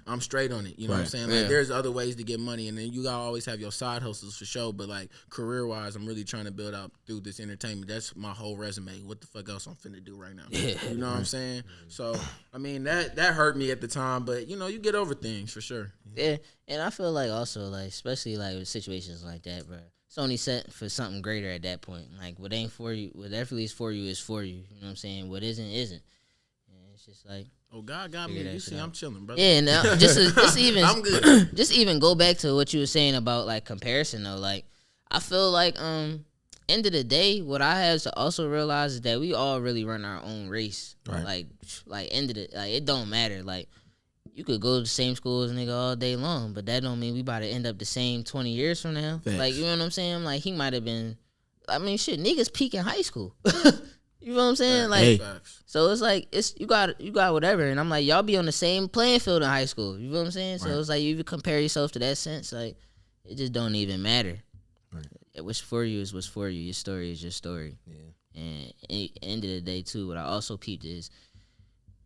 I'm straight on it. You know what I'm saying? Like, there's other ways to get money, and then you gotta always have your side hustles for sure. But like career wise, I'm really trying to build out through this entertainment. That's my whole resume. What the fuck else I'm finna do right now? You know what I'm saying? So I mean that hurt me at the time, but you get over things for sure.
Yeah, and I feel like also like especially like with situations like that, bro. It's only set for something greater at that point. Like what ain't for you, what definitely is for you is for you. You know what I'm saying? What isn't. And it's just like.
Oh, God got me. You see, I'm chilling, brother.
Yeah, no, just even
I'm good.
Just even go back to what you were saying about like comparison though. Like I feel like end of the day, what I have to also realize is that we all really run our own race. Right. Like end of the it don't matter. Like you could go to the same school as a nigga all day long, but that don't mean we about to end up the same 20 years from now. Thanks. Like, you know what I'm saying? Like he might have been. I mean, shit, niggas peak in high school. You know what I'm saying? Like, so it's like you got whatever, and I'm like, y'all be on the same playing field in high school. You know what I'm saying? So it's like you compare yourself to that sense, like it just don't even matter. Right. What's for you is what's for you. Your story is your story. Yeah. And at the end of the day, too, what I also peeped is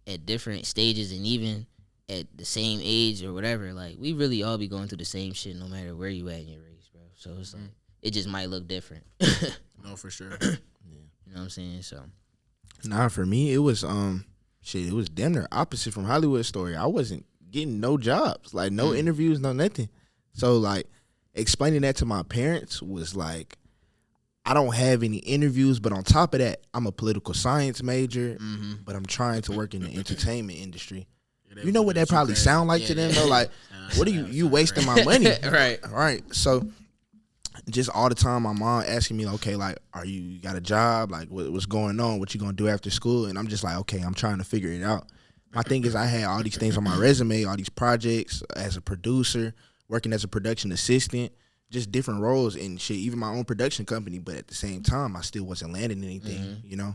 at different stages and even at the same age or whatever, like we really all be going through the same shit no matter where you at in your race, bro. So it's like it just might look different.
No, for sure.
You know what I'm saying? So,
nah, for me, it was it was damn near opposite from Hollywood Story. I wasn't getting no jobs, like no interviews, no nothing. So like explaining that to my parents was like, I don't have any interviews, but on top of that, I'm a political science major, but I'm trying to work in the entertainment industry. You know what that probably sound like to them though? Like, what are you wasting my money? Right. So just all the time my mom asking me, okay, like, you got a job? Like, what's going on? What you gonna do after school? And I'm just like, okay, I'm trying to figure it out. My thing is I had all these things on my resume, all these projects as a producer, working as a production assistant, just different roles and shit, even my own production company. But at the same time, I still wasn't landing anything, you know?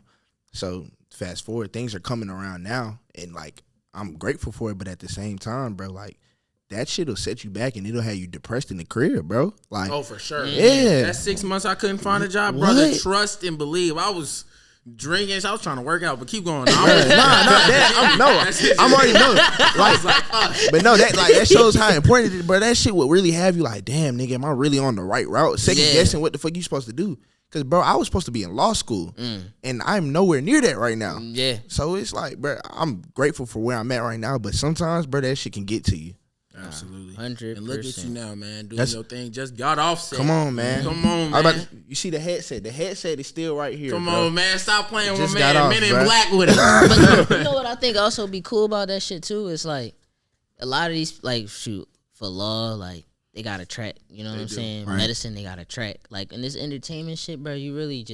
So fast forward, things are coming around now, and like, I'm grateful for it. But at the same time, bro, like, that shit will set you back and it'll have you depressed in the crib, bro. Like,
oh, for sure.
Yeah.
That 6 months I couldn't find a job, brother. Trust and believe. I was drinking. I was trying to work out, but keep going. I'm
already know. But no, that shows how important it is, bro. That shit would really have you like, damn, nigga, am I really on the right route? Second guessing what the fuck you supposed to do. Because, bro, I was supposed to be in law school, and I'm nowhere near that right now.
Yeah.
So it's like, bro, I'm grateful for where I'm at right now, but sometimes, bro, that shit can get to you.
Absolutely.
100%.
And look at you now, man, doing your thing. Just got offset.
Come on, man.
You
see the headset? The headset is still right here.
Come
bro.
on, man. Stop playing with
got off,
Men in
bro.
Black with it.
But you know what I think also be cool about that shit too? It's like a lot of these, like, shoot, for law, like, they got a track. You know what I'm saying?
Right.
Medicine, they got a track. Like, in this entertainment shit, bro, you really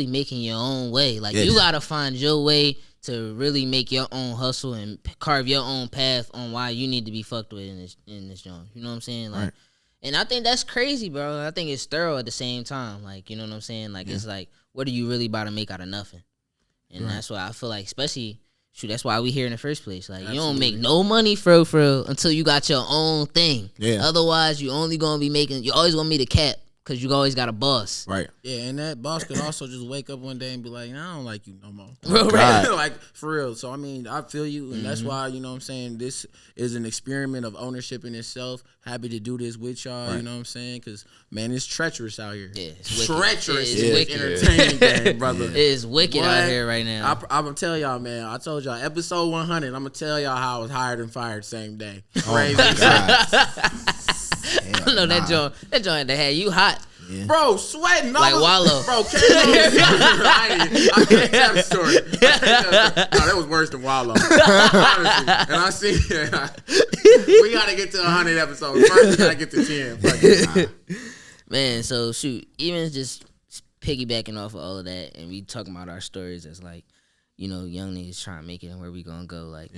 making your own way. Like,
Yes.
you gotta find your way to really make your own hustle and carve your own path on why you need to be fucked with in this joint. You know what I'm saying? Like,
Right.
and I think that's crazy, bro. I think it's thorough at the same time. Like, you know what I'm saying? Like, it's like, what are you really about to make out of nothing? And that's why I feel like, especially, shoot, that's why we here in the first place. Like, you don't make no money for real until you got your own thing.
Yeah.
Otherwise, you only gonna be making. You always gonna be the cap because you always got a boss.
Right.
Yeah, and that boss could also just wake up one day and be like, nah, I don't like you no more.
Right.
Like, for real. So, I mean, I feel you, and that's why, you know what I'm saying, this is an experiment of ownership in itself. Happy to do this with y'all, you know what I'm saying? Because, man, it's treacherous out here.
Yeah, it's wicked.
Treacherous
It's
is
wicked.
entertainment game, brother.
It is wicked out here right now.
I'm going to tell y'all, man. I told y'all, episode 100, I'm going to tell y'all how I was hired and fired same day. Crazy.
I know that joint that had you hot.
Yeah.
Bro, sweating.
Like Wallow.
Bro, I can't tell the story. No, that was worse than Wallow. Honestly. And I see, we got to get to 100 episodes. First, we got to get to 10. Fuck it.
Man, so shoot, even just piggybacking off of all of that, and we talking about our stories as like, you know, young niggas trying to make it and where we gonna go. Like,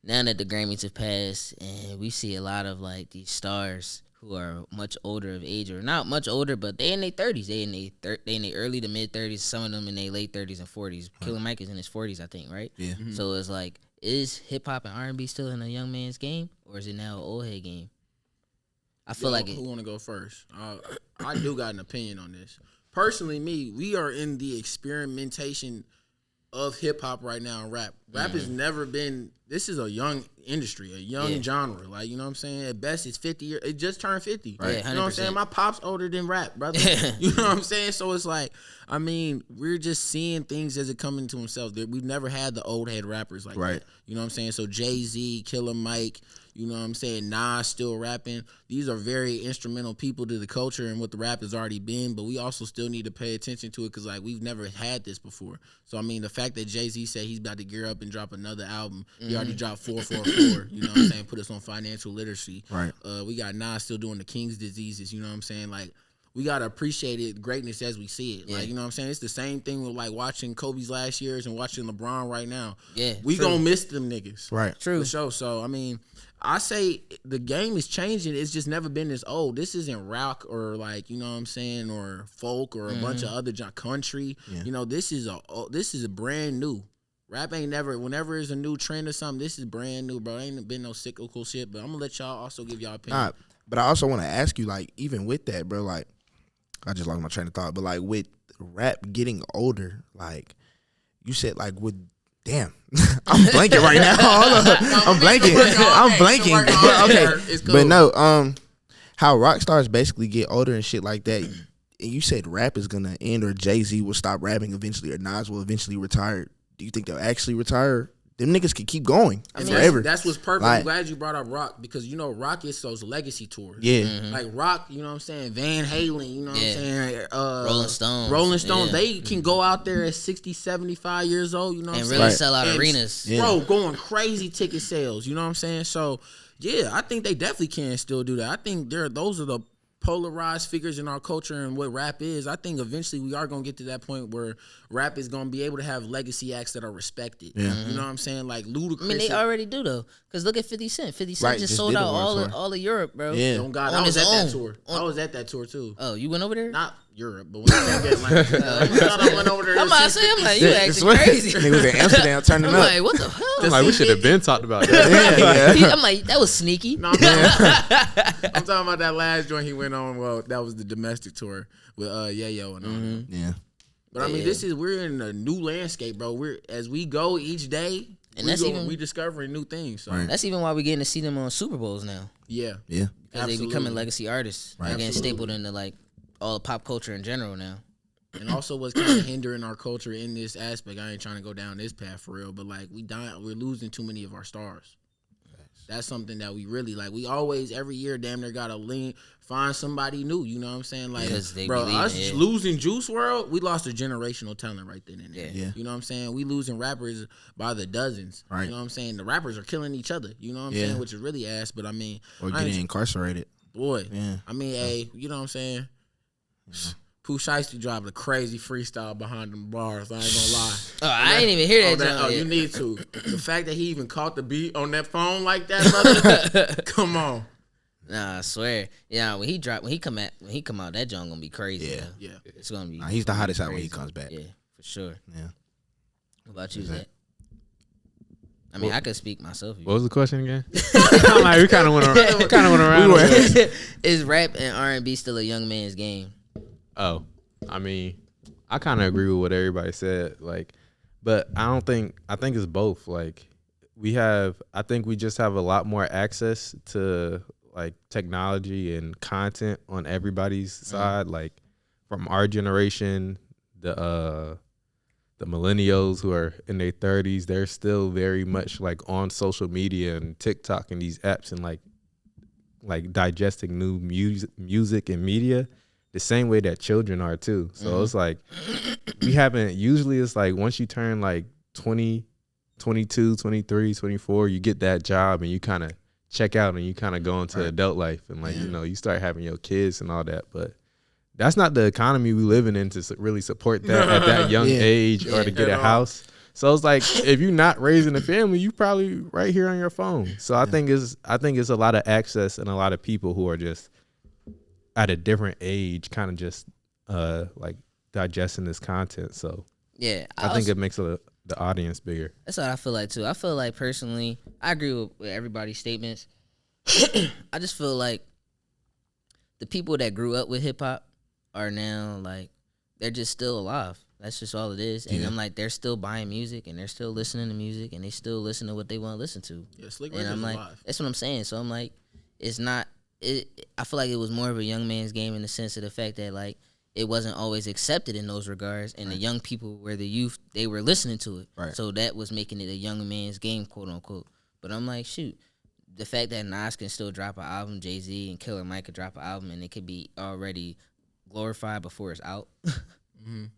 now that the Grammys have passed, and we see a lot of like these stars who are much older of age, or not much older, but they in their 30s. They in their early to mid 30s. Some of them in their late 30s and 40s. Killer Mike is in his 40s, I think, right?
Yeah.
So it's like, is hip hop and R&B still in a young man's game, or is it now an old head game? I feel like it.
Who want to go first? I do got an opinion on this. Personally, we are in the experimentation of hip hop right now and rap. Rap has never been. This is a young industry, a young genre. Like, you know what I'm saying? At best, it's 50 years. It just turned 50.
Right.
You know what I'm saying? My pop's older than rap, brother. You know what I'm saying? So it's like, I mean, we're just seeing things as it come into themselves. We've never had the old head rappers like that. You know what I'm saying? So Jay-Z, Killer Mike, you know what I'm saying? Nas still rapping. These are very instrumental people to the culture and what the rap has already been, but we also still need to pay attention to it because, like, we've never had this before. So, I mean, the fact that Jay-Z said he's about to gear up and drop another album, he already dropped 444, you know what I'm saying? Put us on financial literacy.
Right.
We got Nas still doing the King's diseases, you know what I'm saying? Like, we got to appreciate it, greatness as we see it. Like, you know what I'm saying? It's the same thing with, like, watching Kobe's last years and watching LeBron right now.
Yeah,
We
true.
gonna miss them niggas.
Right.
True.
For sure. So, I mean, I say the game is changing. It's just never been this old. This isn't rock or, like, you know what I'm saying, or folk or a bunch of other country.
Yeah.
You know, this is a brand new. Rap ain't never, whenever there's a new trend or something, this is brand new, bro. Ain't been no cyclical shit, but I'm gonna let y'all also give y'all opinion.
Nah, but I also want to ask you, like, even with that, bro, like, I just lost my train of thought, but like with rap getting older, like you said, like with damn, I'm blanking right now. Hold up. I'm blanking. But, okay,
Cool.
but no, how rock stars basically get older and shit like that. And you said rap is gonna end, or Jay-Z will stop rapping eventually, or Nas will eventually retire. Do you think they'll actually retire? them niggas could keep going
And
forever.
that's what's perfect.
Like-
I'm glad you brought up Rock because Rock is those legacy tours.
Yeah.
Like Rock, you know what I'm saying? Van Halen, you know what I'm saying?
Rolling Stones.
They can go out there at 60, 75 years old, you know what I'm
and
saying?
really sell out
And,
arenas.
Yeah.
Bro, going crazy ticket sales, you know what I'm saying? So, yeah, I think they definitely can still do that. I think those are the polarized figures in our culture and what rap is. I think eventually we are going to get to that point where rap is going to be able to have legacy acts that are respected.
Yeah.
You know what I'm saying? Like Ludacris.
I mean, they already do though. Cause look at 50 Cent. 50 Cent
Right,
just
just
sold
did
out
the world tour.
all of Europe, bro.
Yeah.
Oh God,
On
I was
his
at that
own.
tour. I was at that tour too.
Oh, you went over there?
Not Europe, but when I came to Atlanta, I thought I went over there.
I'm about to say, I'm like, you
That's
acting
what-
crazy.
Niggas in Amsterdam turning
I'm
up.
like, what the hell?
I'm like, we should have been talked about that.
I'm like, that was sneaky.
No, I'm talking about that last joint he went on. Well, that was the domestic tour with Yayo and all that.
Yeah.
But I mean, we're in a new landscape, bro. As we go each day,
And that's even-
we discovering new things. So
Right.
That's even why we're getting to see them on Super Bowls now.
yeah,
Yeah.
Because they
Absolutely.
becoming legacy artists.
Right.
They're getting
Absolutely.
stapled into like all pop culture in general now.
and also what's kind of hindering our culture in this aspect. I ain't trying to go down this path for real, but like we're losing too many of our stars. That's something that we really like. We always every year damn near gotta find somebody new. You know what I'm saying? Like,
Because they
bro,
believe
us
in it.
losing Juice World, we lost a generational talent right then and there.
Yeah.
Yeah.
You know what I'm saying? We losing rappers by the dozens.
Right.
You know what I'm saying? The rappers are killing each other. You know what I'm
Yeah.
saying? Which is really ass. But I mean,
Or
I ain't-
getting incarcerated.
boy.
Yeah.
I mean, hey, you know what I'm saying? Pooh Shiesty dropped a crazy freestyle behind them bars. I ain't gonna lie.
Oh, I didn't even hear that.
Oh,
John.
you need to. The fact that he even caught the beat on that phone like that, brother. Come on.
Nah, I swear. Yeah, when he come out, that joint gonna be crazy.
Yeah.
Yeah,
Yeah.
it's gonna be.
Nah, he's the hottest out when he
crazy.
comes back.
Yeah, for sure.
Yeah.
What about you, Zach? I mean, I could speak myself.
What was the question again? I'm like, we kind of went around.
Is rap and R&B still a young man's game?
Oh, I mean, I kind of agree with what everybody said. Like, but I think it's both. Like, I think we just have a lot more access to like technology and content on everybody's side. Like, from our generation, the millennials who are in their 30s, they're still very much like on social media and TikTok and these apps and like digesting new music and media the same way that children are too. So it's like usually it's like once you turn like 20, 22, 23, 24, you get that job and you kind of check out and you kind of go into adult life and like, you know, you start having your kids and all that. But that's not the economy we living in to really support that at that young age or to get a house. So it's like if you're not raising a family, you probably right here on your phone. So I think it's a lot of access and a lot of people who are just at a different age, kind of just like digesting this content. So
Yeah,
I think it makes the audience bigger.
that's what I feel like too. I feel like personally, I agree with everybody's statements. I just feel like the people that grew up with hip hop are now like they're just still alive. That's just all it is. And I'm like, they're still buying music and they're still listening to music and they still listen to what they want to listen to.
Yeah, Slick
And
Rick
I'm
is
like,
alive.
that's what I'm saying. So I'm like, it's not. I feel like it was more of a young man's game in the sense of the fact that like it wasn't always accepted in those regards, and the young people were the youth. They were listening to it,
Right.
so that was making it a young man's game, quote unquote. But I'm like, shoot, the fact that Nas can still drop an album, Jay-Z and Killer Mike could drop an album, and it could be already glorified before it's out.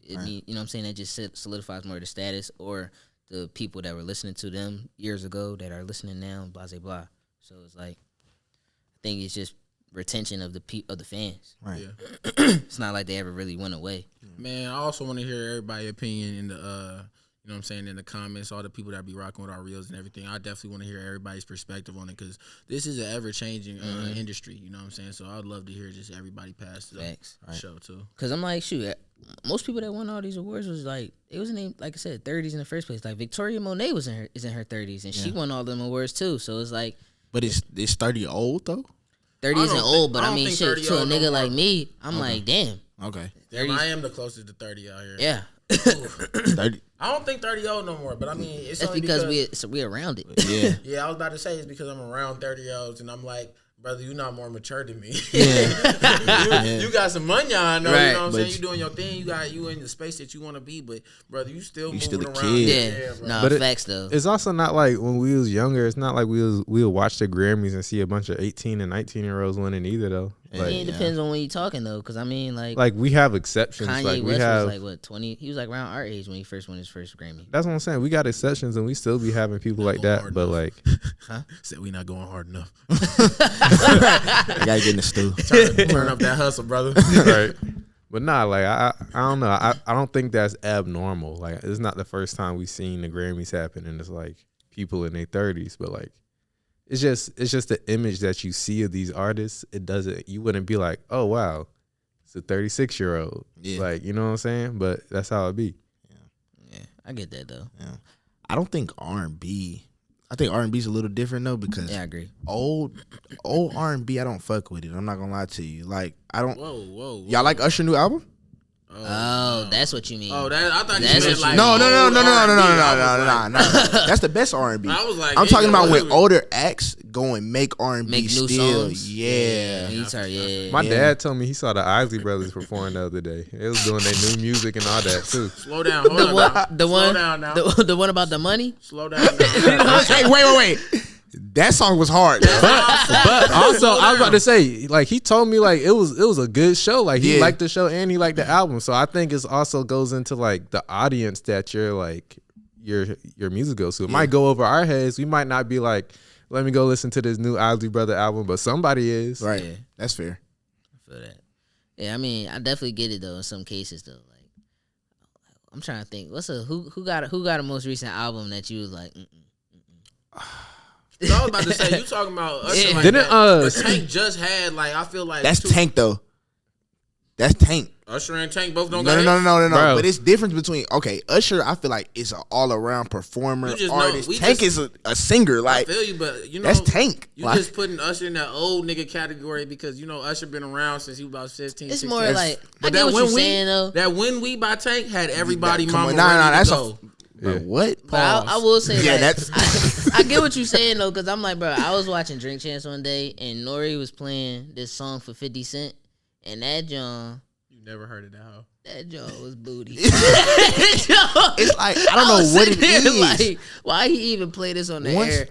It mean, you know what I'm saying? That just solidifies more the status or the people that were listening to them years ago that are listening now, blah, blah, blah. So it's like, I think it's just retention of the fans.
Right.
Yeah.
It's not like they ever really went away.
Man, I also want to hear everybody's opinion in the you know what I'm saying, in the comments, all the people that be rocking with our reels and everything. I definitely want to hear everybody's perspective on it because this is an ever-changing industry, you know what I'm saying? So I'd love to hear just everybody pass the
Facts.
show, too.
Because I'm like, shoot, most people that won all these awards was like, it was in their, like I said, 30s in the first place. Like Victoria Monet is in her 30s, and she won all them awards too. So it's like,
But it's 30 old though?
30
I
isn't
don't
old,
think-
but
I
I
don't
mean,
think
shit,
30
to a
old no
nigga
more.
like me, I'm like, damn.
Okay.
Damn, I am the closest to 30 out here.
Yeah.
30.
I don't think 30 old no more, but I mean, it's
That's
only
because we around it.
Yeah.
Yeah, I was about to say it's because I'm around 30 year olds and I'm like, Brother, you not more mature than me.
Yeah.
You got some money, I know.
Right.
You know what I'm saying?
But
You doing your thing. You in the space that you want to be. But brother, you still moving
still a
around.
kid.
Yeah,
bro.
no,
But
facts though.
It's also not like when we was younger. It's not like we'll watch the Grammys and see a bunch of 18 and 19-year-olds winning either though.
I mean, it depends on when you talking though, because I mean, like
we have exceptions.
Kanye
Like we
West
have.
was like what 20? He was like around our age when he first won his first Grammy.
That's what I'm saying. We got exceptions, and we still be having people like that.
hard
But
enough.
like,
Said we not going hard enough.
I gotta get in the stew.
Turn up that hustle, brother.
right. But nah, like I don't know. I don't think that's abnormal. Like it's not the first time we've seen the Grammys happen, and it's like people in their 30s. But like, it's just the image that you see of these artists. It doesn't. You wouldn't be like, oh wow, it's a 36-year-old.
Yeah.
Like you know what I'm saying. But that's how it be.
Yeah, I get that though.
Yeah. I don't think R&B. I think R&B's a little different though because
Yeah, I agree.
old R&B, I don't fuck with it. I'm not gonna lie to you. Like I don't.
Whoa.
Y'all like Usher new album?
Oh, that's what you mean.
Oh, that I thought you
That's
meant
what
like
you-
No.
old R&B.
That's the best R&B.
I was like,
I'm talking
nigga,
about
what
when
is-
older acts go and make R&B
Make new
still.
songs.
Yeah.
Yeah.
My
Yeah.
dad told me he saw the Isley Brothers perform the other day. They was doing their new music and all that too.
Slow down. Hold on. now.
The
Slow
one,
down now.
the one about the money.
Slow down now.
Hey, wait. That song was hard.
But also, I was about to say, like he told me, like it was a good show. Like he
Yeah.
liked the show and he liked the album. So I think it's also goes into like the audience that you're like your music goes to. It might go over our heads. We might not be like, let me go listen to this new Isley Brother album, but somebody is.
Right.
Yeah.
That's fair.
I feel that. Yeah, I mean, I definitely get it though. In some cases though, like I'm trying to think. Who got a most recent album that you was like?
So I was about to say, you talking about Usher
Yeah.
like
Didn't,
that. But Tank just had, like, I feel like
That's Tank though. That's Tank.
Usher and Tank both don't
No.
got hits?
Bro.
But it's difference between Usher. I feel like is an all around performer
You just know-
artist.
we
Tank
just-
is a singer.
I
Like
feel you, but you know
that's Tank.
You
Like,
just putting Usher in that old nigga category because you know Usher been around since he was about 15.
It's
16.
more like I
But
get
that
what
When
you're
We,
saying though.
that When We by Tank had everybody
Come
mama
on, nah,
ready
that's
to
a-
go.
bro,
Yeah.
what?
But I will say,
Yeah,
like,
that's-
I get what you're saying though, because I'm like, bro, I was watching Drink Champs one day, and Nori was playing this song for 50 Cent, and that John
You never heard of that, huh?
That joint was booty.
It's like I don't know what it is.
Like, why he even play this on the
Once-
air?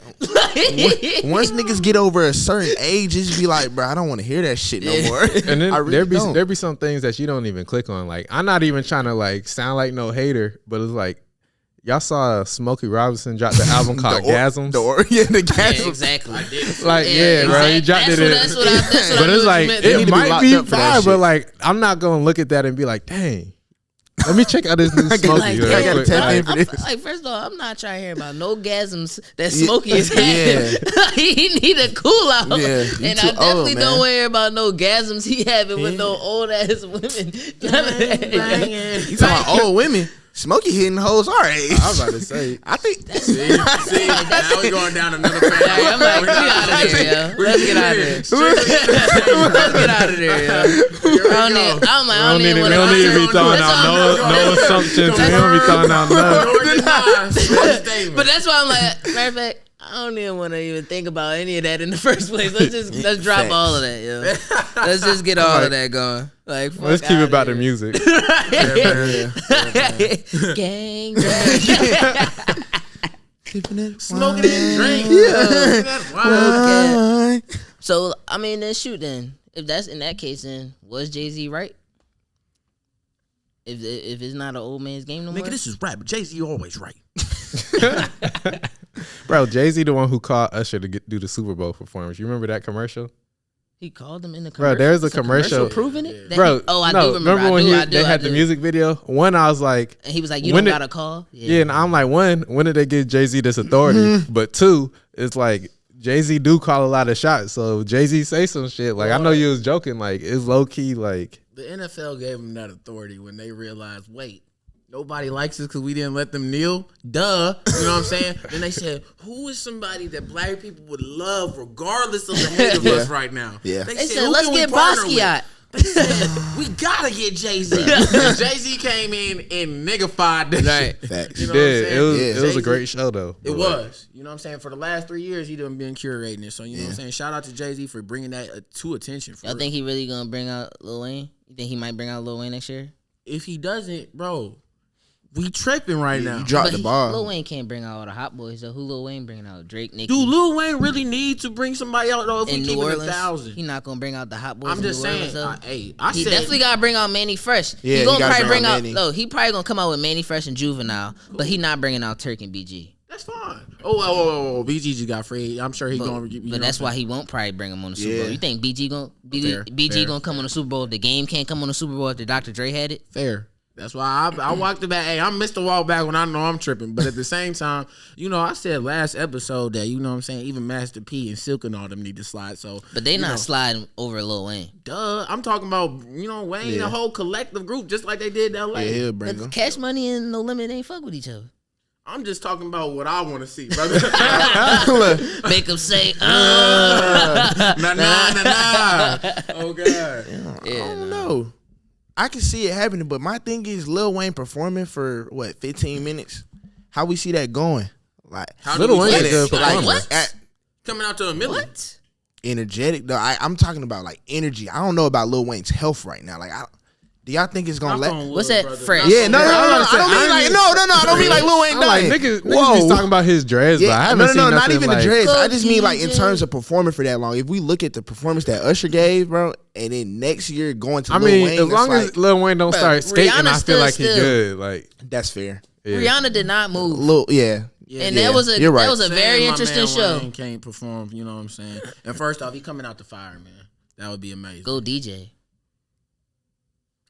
Once niggas get over a certain age, it just be like, bro, I don't want to hear that shit no more.
And then
I really don't.
there be some things that you don't even click on. Like I'm not even trying to like sound like no hater, but it's like y'all saw Smokey Robinson drop the album called Gasms.
Yeah, the
Yeah,
Gasms.
exactly.
Like yeah, bro, he dropped it.
That's what I
But
knew
it's
what
like
you meant.
They
it
need to be
might
locked
be
up for that
fire, but
shit.
like I'm not gonna look at that and be like, dang. Let me check out this new Smokey.
Like,
real
I gotta
quick.
tap
Like,
in for this.
Like, first of all, I'm not trying to hear about no gasms that
Yeah.
Smokey is having. He need a cool out.
Yeah, you
And
too
I definitely
old, man.
don't hear about no gasms he having with
Yeah.
no old ass women. None of that.
You talking about old women? Smokey hitting hoes our age.
I was about to say.
I think
See, now we going down another path.
Like, I'm like, get out of here, yo. Let's get out of here. Let's get out of there, yo. I don't even
We
wanna-
don't need to be throwing
That's
out
all-
no assumptions. We don't be throwing out nothing.
But that's why I'm like, matter of fact, I don't even want to even think about any of that in the first place. Let's drop
Facts.
all of that, yo. Let's just get all of that going. Like, fuck
Let's keep it
outta
about the
here.
music.
Gang.
Smoking and drink.
Yeah.
That's wild.
So I mean, then shoot. Then if that's in that case, then was Jay-Z right? If it's not an old man's game no more.
Nigga, this is rap. Jay-Z always right.
Bro, Jay-Z the one who called Usher to do the Super Bowl performance. You remember that commercial?
He called him in the
Bro,
commercial.
there's a
It's
commercial.
proving it. That
Bro,
he, I
no,
do remember.
when
I do.
they had the music video? One, I was like,
And he was like, "You
when
don't
did-
got a call."
yeah, and I'm like, when did they give Jay-Z this authority?
Mm-hmm.
But two, it's like Jay-Z do call a lot of shots. So if Jay-Z say some shit, like I know you was joking, like it's low key, like
The NFL gave him that authority when they realized, wait, nobody likes us because we didn't let them kneel. Duh. You know what I'm saying? Then they said, who is somebody that black people would love regardless of the hate of us right now?
Yeah.
They
said,
said,
"Who
"Let's
can we
get
partner with?"
Basquiat.
We gotta get Jay-Z. Jay-Z came in and niggified this shit.
Facts.
You know
Did.
what I'm saying?
It was a great show though.
It was. You know what I'm saying? For the last 3 years, he done been curating it. So, you know what I'm saying? Shout out to Jay-Z for bringing that to attention.
Y'all think he really gonna bring out Lil Wayne? You think he might bring out Lil Wayne next year?
If he doesn't, bro, we tripping right now.
You dropped the ball.
Lil Wayne can't bring out all the hot boys. So who Lil Wayne bringing out? Drake, Nicki.
Do Lil Wayne really need to bring somebody out though? If
in
we
New
keep it
Orleans,
1,000,
he not gonna bring out the hot boys.
I'm
in
just
New
saying.
Orleans,
He
he definitely gotta bring out Manny Fresh.
Yeah,
he
he
gonna
gotta
probably
bring
bring
out
out.
Manny.
No, he probably gonna come out with Manny Fresh and Juvenile, but he not bringing out Turk and BG.
That's fine. Oh, BG just got free. I'm sure he's going to.
But that's why he won't probably bring him on the Super
Yeah.
Bowl. You think BG
Fair.
gonna come on the Super Bowl if the game can't come on the Super Bowl after Dr. Dre had it?
Fair. That's why I walked it back. Hey, I'm Mr. Walk back when I know I'm tripping. But at the same time, you know, I said last episode that, you know what I'm saying, even Master P and Silk and all them need to slide. So,
But they
you
not
know,
sliding over Lil Wayne.
Duh. I'm talking about, you know, Wayne,
Yeah.
the whole collective group, just like they did in LA.
Yeah, he'll bring them.
Cash Money and No Limit ain't fuck with each other.
I'm just talking about what I want to see, brother.
Make them say,
nah. Oh, God.
I don't know. I can see it happening, but my thing is Lil Wayne performing for 15 minutes. How we see that going? Like
How do
Lil
we
Wayne's
get
a good
it?
performer.
What?
Coming out to a million.
What?
energetic though. I'm talking about like energy. I don't know about Lil Wayne's health right now. Like, do y'all think it's gonna
Knock
let?
on wood,
What's that?
brother.
Fresh.
Knock
Yeah,
on
no,
wood.
I don't mean like I don't mean like Lil Wayne
I'm like,
dying.
niggas be talking about his dreads, but I
Yeah,
haven't
no,
seen
not
nothing
even
like,
the dreads.
Go
I just mean like in
DJ.
terms of performing for that long. If we look at the performance that Usher gave, bro, and then next year going to
I
Lil
mean,
Wayne,
as long
it's
as
like,
Lil Wayne don't start skating,
Rihanna
I feel like he
still-
good. Like,
that's fair.
yeah.
Rihanna did not move.
Yeah.
And
Yeah,
that was a
you're right.
that was a very
Saying my
interesting
man
show.
Wayne can't perform, you know what I'm saying? And first off, he coming out the fire, man. That would be amazing.
Go DJ.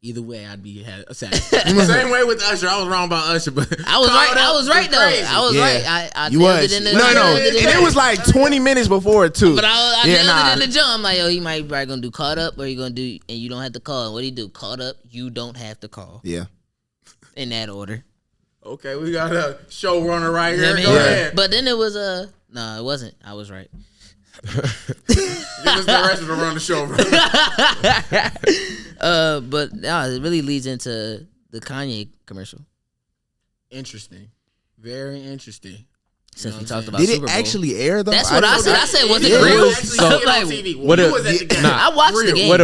Either way, I'd be sad. Same way with Usher. I was wrong about Usher, but
I was right. I was right though.
Crazy.
I was
Yeah.
right. I
You
nailed
was.
it in the
No,
I
no.
nailed
And it was like 20 minutes before it too.
But I
Yeah,
nailed
nah.
it in the jump. I'm like, yo, he might probably gonna do caught up, or he gonna do, and you don't have to call. And what he do? Caught up. You don't have to call.
Yeah.
In that order.
Okay, we got a showrunner right
You know
here.
what I
Go
mean?
ahead.
But then it was no, it wasn't. I was right.
Give us the rest of the run the show, bro.
But it really leads into the Kanye commercial.
Interesting. Very interesting.
Since
know
we
what I'm
talked
saying?
about
Did
Super
it
Bowl.
actually air though?
That's what I said. I said, was it
Yeah,
real?
we actually
So-
see it on TV.
what
you
it-
was at the game.
nah.
I watched the game.
what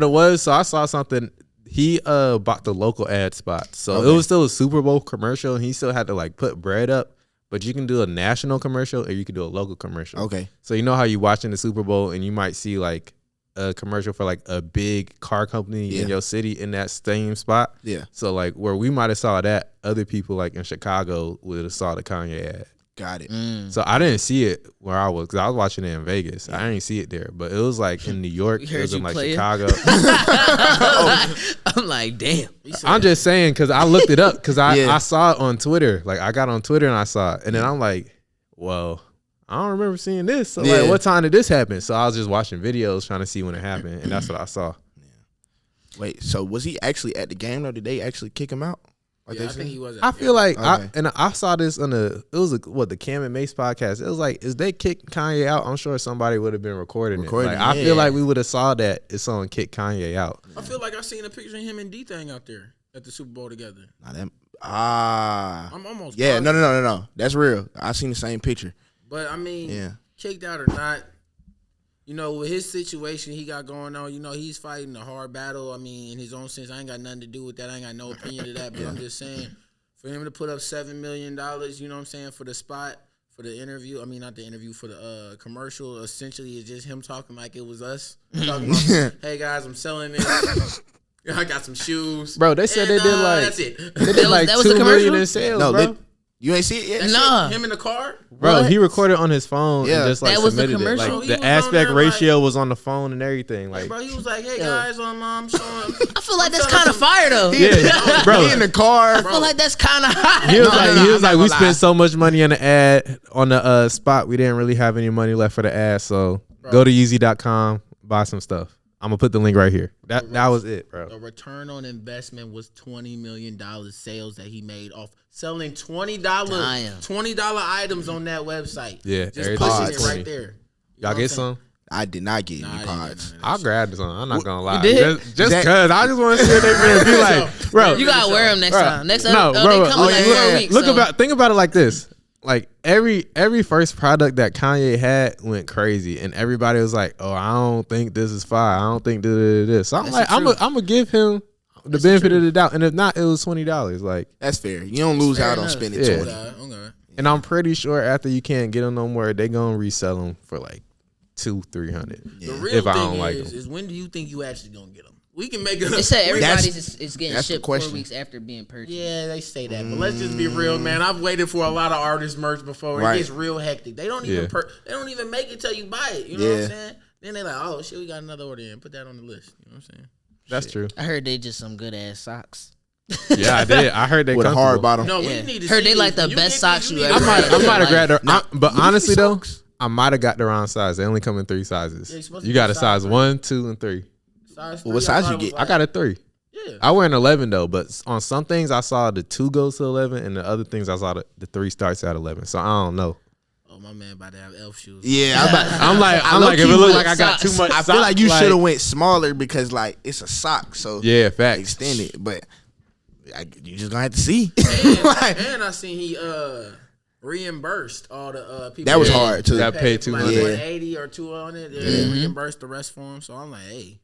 it was. So I saw something. He bought the local ad spot, so
Okay.
it was still a Super Bowl commercial, and he still had to like put bread up. But you can do a national commercial, or you can do a local commercial.
Okay.
So you know how you watching the Super Bowl, and you might see like a commercial for like a big car company
Yeah.
in your city in that same spot.
Yeah.
So like where we might have saw that, other people like in Chicago would have saw the Kanye ad.
Got it.
So I didn't see it where I was, because I was watching it in Vegas. I didn't see it there, but it was like in New York.
We
It
heard
was in
you
like
play it.
Chicago.
I'm like, damn.
I'm just saying, because I looked it up, because
Yeah.
I saw it on Twitter. Like I got on Twitter and I saw it, and then I'm like, well, I don't remember seeing this. So
Yeah.
like, what time did this happen? So I was just watching videos trying to see when it happened, and that's what I saw.
Wait, so was he actually at the game though? Did they actually kick him out? Like
Yeah,
they
I think
said?
he was. At
I
the
feel like
Okay.
I saw this on the the Cam and Mace podcast. It was like, is they kick Kanye out? I'm sure somebody would have been recording it. Like, I
yeah.
feel like we would have saw that if someone kicked Kanye out.
I feel like I seen a picture of him and D-Thang out there at the Super Bowl together.
Nah, that,
I'm almost
yeah,
positive.
no. That's real. I seen the same picture.
But I mean,
Yeah.
kicked out or not, you know, with his situation he got going on, you know, he's fighting a hard battle. I mean, in his own sense, I ain't got nothing to do with that. I ain't got no opinion of that. But I'm just saying, for him to put up $7 million, you know what I'm saying, for the spot, for the interview. I mean, not the interview, for the commercial. Essentially, it's just him talking like it was us. Talking about, hey guys, I'm selling this. I got some shoes,
Bro, they said
And,
they did like
that's it.
they did like
that was the
2 million
commercial?
in sales,
No,
bro.
you ain't see it yet?
Nah.
Him in the car.
Bro,
What?
he recorded on his phone
Yeah.
and just like
That was the
submitted it.
commercial?
Like
He
the
was on
aspect
there, like-
ratio was on the phone and everything. Like,
Bro, he was like, hey guys, I'm showing.
I feel like that's kind of fire though.
yeah, bro.
He in the car.
I feel like that's kind of hot.
He was
No,
like,
no,
he
I'm
was
not
like, we
gonna lie.
spent so much money on the ad on the spot. We didn't really have any money left for the ad, so go to Yeezy.com, buy some stuff. I'm gonna put the link right here. That was it, bro.
The return on investment was $20 million sales that he made off selling $20
Damn.
$20 items on that website.
Yeah,
just
everything
pushing
was
it
20.
right there. You know
Y'all
what
get
I'm saying?
some?
I did not get
Nah, I
any
didn't get
pods.
none of that
I'll
shit.
grab this one. I'm not gonna lie.
did?
Just
That-
cause I just want to see what they gonna be like, bro.
You gotta wear them next time. Next time,
No,
they
bro.
come in like 4 weeks. so.
Think about it like this. Like every first product that Kanye had went crazy, and everybody was like, "Oh, I don't think this is fire. I don't think this." So I'm
That's
like,
the
I'm
truth.
gonna give him the benefit of the doubt, and if not, it was $20. Like,
That's fair. You don't lose
fair
out on
enough.
spending
Yeah.
20.
Okay.
and I'm pretty sure after you can't get them no more, they gonna resell them for like 200-300.
The
Yeah.
real
If I
thing
don't like
is when do you think you actually gonna get them? We can make a.
They said
That's-
everybody's is getting
that's the
shipped 4
question.
weeks after being purchased.
Yeah, they say that, but let's just be real, man. I've waited for a lot of artist merch before.
Right.
It gets real hectic. They don't even
Yeah.
they don't even make it till you buy it. You know what
Yeah.
I'm saying? Then they like, oh shit, we got another order in. Put that on the list. You know what I'm saying?
That's true.
I heard they just some good ass socks.
Yeah, I did. I heard they
With a hard
comfortable.
bottom.
No,
Yeah.
we need to
Heard
see
they like
these.
the
You
best
get
socks
these,
you
need
ever
to
I
had.
see
might have
Like-
grabbed her,
Nah,
but
Luffy
honestly though,
socks.
I might have got the wrong size. They only come in 3 sizes.
Yeah, you're supposed to
You
get
got a
size
size
three.
1, 2, and 3.
Size
Well, what
3, I
size
thought
you
it was
get?
I got a 3.
Yeah.
I wear an 11 though, but on some things I saw the 2 goes to 11, and the other things I saw the 3 starts at 11. So I don't know.
Oh, my man about to have elf shoes.
Yeah,
I'm like, if it
low-key
look
would-
like I got too much,
I feel like you
sock,
should have went smaller because like it's a sock, so
Yeah, facts.
extend it. But you just gonna have to see.
And,
Like,
and I seen he reimbursed all the people
that was hard too.
That paid
like
200.
180 or 200. They reimbursed the rest for him. So I'm like, hey.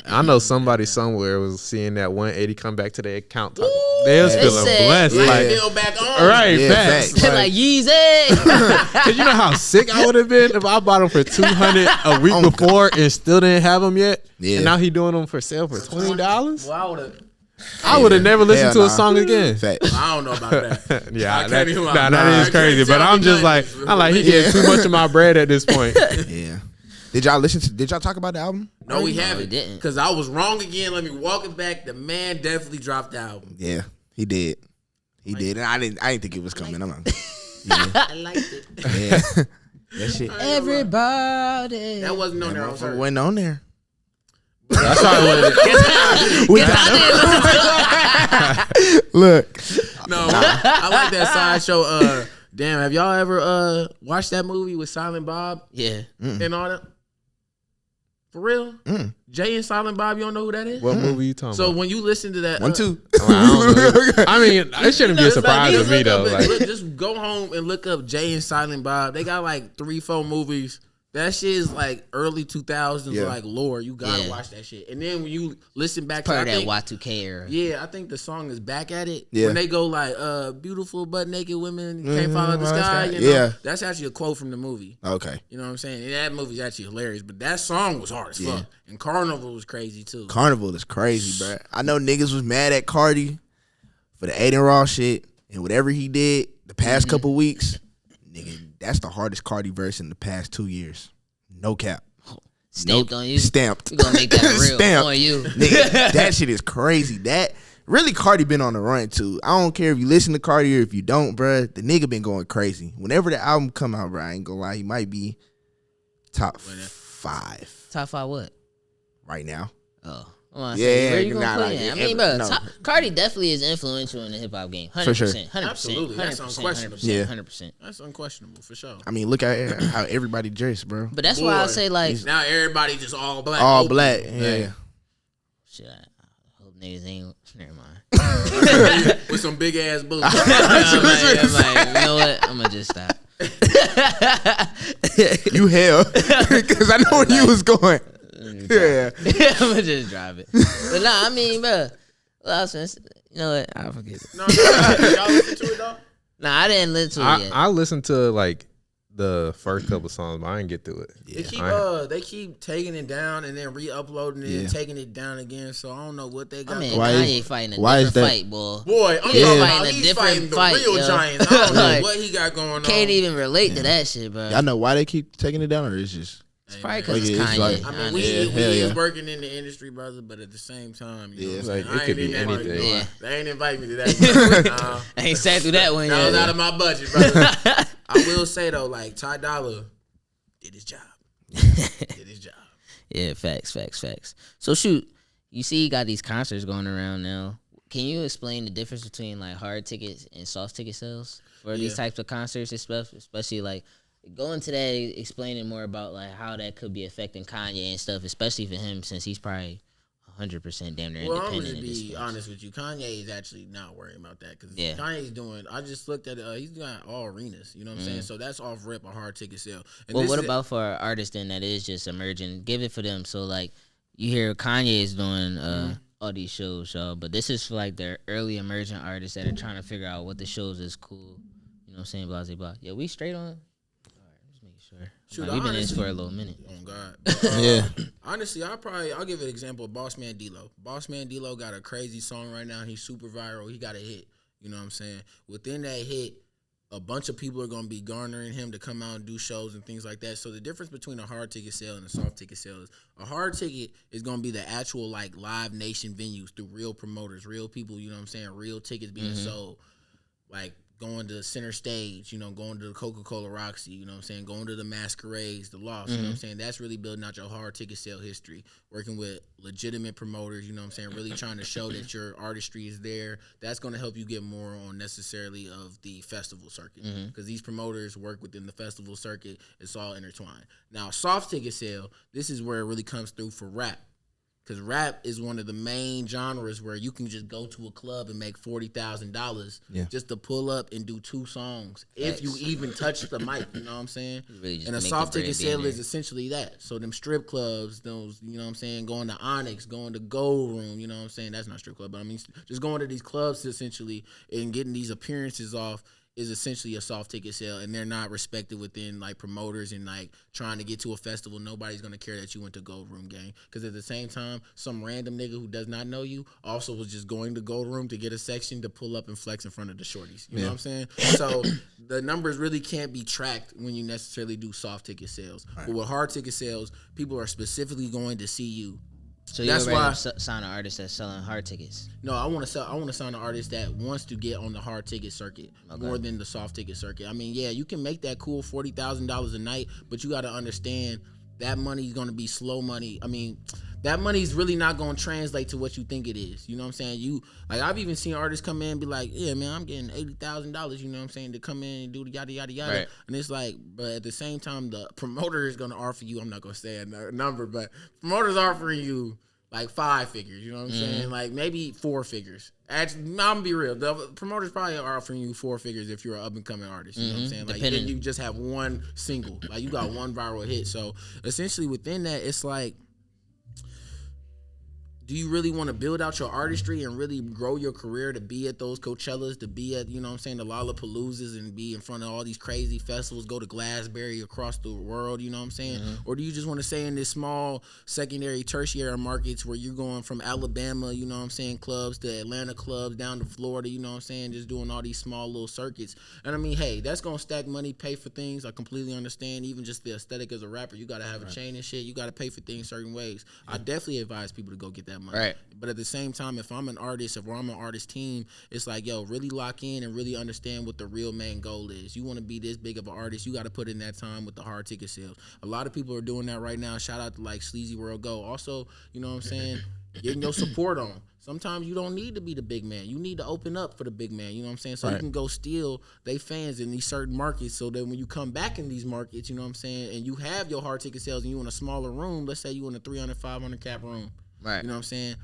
I know somebody somewhere was seeing that 180 come back to their account. They was
They
feeling
said-
blessed.
Light
Like,
bill back on.
right,
Yeah,
facts.
facts.
They're like Yeezy.
Cause you know how sick I would have been if I bought them for 200 a week
Oh,
before and still didn't have them yet.
Yeah.
And now he doing them for sale for $20.
Well, I would have.
I would have never listened
Hell
to
nah.
a song again.
Facts.
I don't know about that.
Yeah,
I
that,
can't even lie.
nah,
Nah,
that is
I
crazy.
can't
But
tell
I'm
me
just
nothing.
like, he getting too much of my bread at this point.
Yeah. Did y'all listen to? Did y'all talk about the album?
No, we
No,
haven't.
we didn't.
Because I was wrong again. Let me walk it back. The man definitely dropped the album.
Yeah, he did. He did. And I didn't think it was coming. I'm like,
I liked it.
yeah. That shit.
Everybody.
That wasn't on there. I was
Motherfucker
hurt.
wasn't on there.
That's probably what it
Look,
No, I like that sideshow. Damn, have y'all ever watched that movie with Silent Bob
Yeah.
and all that? For real? Jay and Silent Bob, you don't know who that is?
What movie you talking
So
about?
when you listen to that,
1, 2.
I mean, it shouldn't be a surprise to me though. Like,
Just go home and look up Jay and Silent Bob. They got like 3-4 movies. That shit is like early 2000s,
Yeah.
like lore. You gotta
Yeah.
watch that shit. And then when you listen back
Part
to
of
I
that
think,
Y2K era.
yeah, I think the song is Back at It.
Yeah.
When they go like, beautiful butt naked women can't follow the
follow the
sky.
sky.
You know?
Yeah.
That's actually a quote from the movie.
Okay.
You know what I'm saying? And that movie's actually hilarious, but that song was hard as fuck. And Carnival was crazy too.
Carnival is crazy, bro. I know niggas was mad at Cardi for the Aiden Ross shit and whatever he did the past couple weeks. Nigga, that's the hardest Cardi verse in the past 2 years. No cap.
Stamped on you.
Stamped.
We gonna make that real
Stamped.
on you.
Nigga, that shit is crazy. That really Cardi been on the run too. I don't care if you listen to Cardi or if you don't, bruh. The nigga been going crazy. Whenever the album come out, bruh, I ain't gonna lie, he might be top 5
Top 5 what?
right now.
Oh. I wanna
Yeah,
say, where you gonna
nah,
put
like,
it? I
yeah,
mean, bro,
no.
Cardi definitely is influential in the hip hop game. 100%.
For sure.
100%.
Absolutely. That's
100%.
unquestionable.
100%.
Yeah.
100%.
That's unquestionable for sure.
I mean, look at how everybody dressed, bro.
But that's why I
Boy,
say, like,
Now everybody just all black.
All
open.
black.
Like,
Yeah.
shit, I hope niggas ain't. Never mind.
with some big ass boots.
I'm like, you know what? I'm gonna just stop.
You hell. Because I know where you was going. Yeah.
I'm gonna just drive it. But nah, I mean, bro. Well, I was gonna say, you know what? I forget it.
No, y'all listen to it though?
Nah, I didn't listen to it yet.
I listened to like the first couple songs, but I didn't get through it.
They keep taking it down and then re-uploading it and taking it down again. So I don't know what they got.
I mean,
going.
Why
Kanye
is-
fighting a
why is
different
that-
fight, boy.
Boy, I'm
He's
talking
fighting
about
a
he's
different
fighting the
fight,
real
yo.
giants. I don't know
Like,
what he got going on.
Can't even relate to that shit, bro.
Y'all know why they keep taking it down, or it's just
It's probably because
Like,
it's
it's
Kanye.
like-
I mean,
honestly.
we
hell
is
yeah.
working in the industry, brother, but at the same time, you know,
Yeah,
what I'm
like,
saying?
it
I ain't
could
in
be
that
anything.
market.
Yeah.
They ain't invite me to that. Nah.
I ain't sat through that one
That was out
yet.
of my budget, brother. I will say though, like Ty Dolla did his job. Did his job.
Yeah, facts. So shoot, you see, you got these concerts going around now. Can you explain the difference between like hard tickets and soft ticket sales for these types of concerts, especially like go into that, explaining more about like how that could be affecting Kanye and stuff, especially for him since he's probably 100% damn near
Well, I'm
independent.
gonna
in this
be
space.
honest with you. Kanye is actually not worrying about that because
Yeah.
Kanye's doing. I just looked at he's got all arenas. You know what I'm saying? So that's off rip a hard ticket sale. And
Well,
this
what
is-
about for artists then that is just emerging? Give it for them. So like you hear Kanye is doing all these shows, y'all, but this is for like the early emerging artists that are trying to figure out what the shows is cool. You know what I'm saying? Blah blah blah. Yeah, we straight on. All right, just making sure.
Shoot,
We've been in this
honestly-
for a little minute.
Oh God.
Yeah.
Honestly, I'll give an example of Boss Man D-Lo. Boss Man D-Lo got a crazy song right now. He's super viral. He got a hit. You know what I'm saying? Within that hit, a bunch of people are going to be garnering him to come out and do shows and things like that. So the difference between a hard ticket sale and a soft ticket sale is a hard ticket is going to be the actual like Live Nation venues through real promoters, real people, you know what I'm saying? Real tickets being sold. Like going to Center Stage, you know, going to the Coca-Cola Roxy, you know what I'm saying, going to the Masquerades, the Loft, you know what I'm saying? That's really building out your hard ticket sale history, working with legitimate promoters, you know what I'm saying, really trying to show that your artistry is there. That's going to help you get more on necessarily of the festival circuit because these promoters work within the festival circuit. It's all intertwined. Now, soft ticket sale, this is where it really comes through for rap. Because rap is one of the main genres where you can just go to a club and make $40,000 just to pull up and do 2 songs. If you even touch the mic, you know what I'm saying?
Really just
And a
make
soft
the
ticket
bread be in
sale
there.
is essentially that. So them strip clubs, those, you know what I'm saying, going to Onyx, going to Gold Room, you know what I'm saying? That's not strip club, but I mean just going to these clubs essentially and getting these appearances off is essentially a soft ticket sale, and they're not respected within like promoters and like trying to get to a festival. Nobody's gonna care that you went to Gold Room game because at the same time, some random nigga who does not know you also was just going to Gold Room to get a section to pull up and flex in front of the shorties. You know what I'm saying? So the numbers really can't be tracked when you necessarily do soft ticket sales. But with hard ticket sales, people are specifically going to see you.
So you
That's
already
why-
sign an artist that's selling hard tickets.
No, I want to sign an artist that wants to get on the hard ticket circuit more than the soft ticket circuit. I mean, yeah, you can make that cool $40,000 a night, but you got to understand that money is going to be slow money. I mean, that money is really not going to translate to what you think it is. You know what I'm saying? I've even seen artists come in and be like, yeah, man, I'm getting $80,000, you know what I'm saying, to come in and do the yada, yada, yada.
Right.
And it's like, but at the same time, the promoter is going to offer you, I'm not going to say a number, but promoter's offering you like 5 figures, you know what I'm saying? Like maybe 4 figures. Actually, I'm gonna be real. The promoters probably are offering you 4 figures if you're an up and coming artist. You know what I'm saying? Like
Depending.
you just have one single, like you got one viral hit. So essentially within that, it's like, do you really want to build out your artistry and really grow your career to be at those Coachellas, to be at, you know what I'm saying, the Lollapaloozas and be in front of all these crazy festivals, go to Glastonbury across the world, you know what I'm saying? Or do you just want to stay in this small secondary, tertiary markets where you're going from Alabama, you know what I'm saying, clubs to Atlanta clubs down to Florida, you know what I'm saying, just doing all these small little circuits. And I mean, hey, that's going to stack money, pay for things. I completely understand. Even just the aesthetic as a rapper, you got to have a chain and shit. You got to pay for things certain ways. I definitely advise people to go get that money.
Right.
But at the same time, if I'm an artist, if I'm an artist team, it's like, yo, really lock in and really understand what the real main goal is. You want to be this big of an artist, you got to put in that time with the hard ticket sales. A lot of people are doing that right now. Shout out to like Sleazy World Go. Also, you know what I'm saying, getting your support on. Sometimes you don't need to be the big man. You need to open up for the big man. You know what I'm saying? So you can go steal they fans in these certain markets so that when you come back in these markets, you know what I'm saying, and you have your hard ticket sales and you in a smaller room, let's say you in a 300, 500 cap room.
Right.
You know what I'm saying?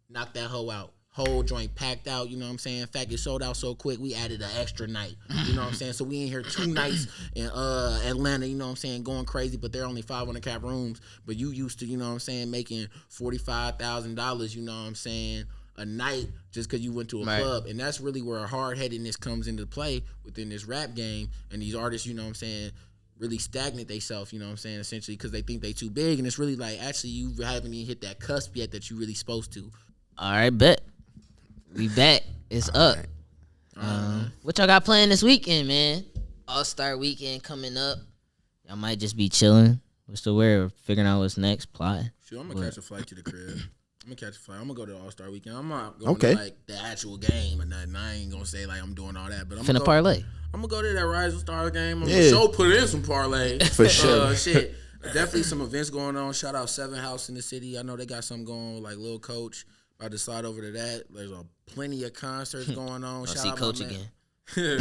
Knock that hoe out. Whole joint packed out, you know what I'm saying? In fact, it sold out so quick, we added an extra night. You know what I'm saying? So we in here 2 nights in Atlanta, you know what I'm saying, going crazy, but they're only 500 cap rooms. But you used to, you know what I'm saying, making $45,000, you know what I'm saying, a night just because you went to a club. And that's really where hard-headedness comes into play within this rap game. And these artists, you know what I'm saying, really stagnate themselves, you know what I'm saying, essentially because they think they too big. And it's really like, actually, you haven't even hit that cusp yet that you really supposed to.
All right, bet. We back. It's up. What y'all got playing this weekend, man? All-Star weekend coming up. Y'all might just be chilling. What's the word? Figuring out what's next. Plotting.
Sure, I'm gonna catch a flight to the crib. I'm gonna catch a flight. I'm gonna go to the All-Star weekend. I'm not going to like the actual game and nothing. I ain't gonna say like I'm doing all that, but I'm
Finna parlay.
I'm gonna go to that Rising Star game. I'm gonna show put in some parlay
For sure.
Shit, definitely some events going on. Shout out Seven House in the city. I know they got something going on with like Lil Coach. About to slide over to that. There's plenty of concerts going on.
I'll
Shout
see
out
Coach
my man.
again.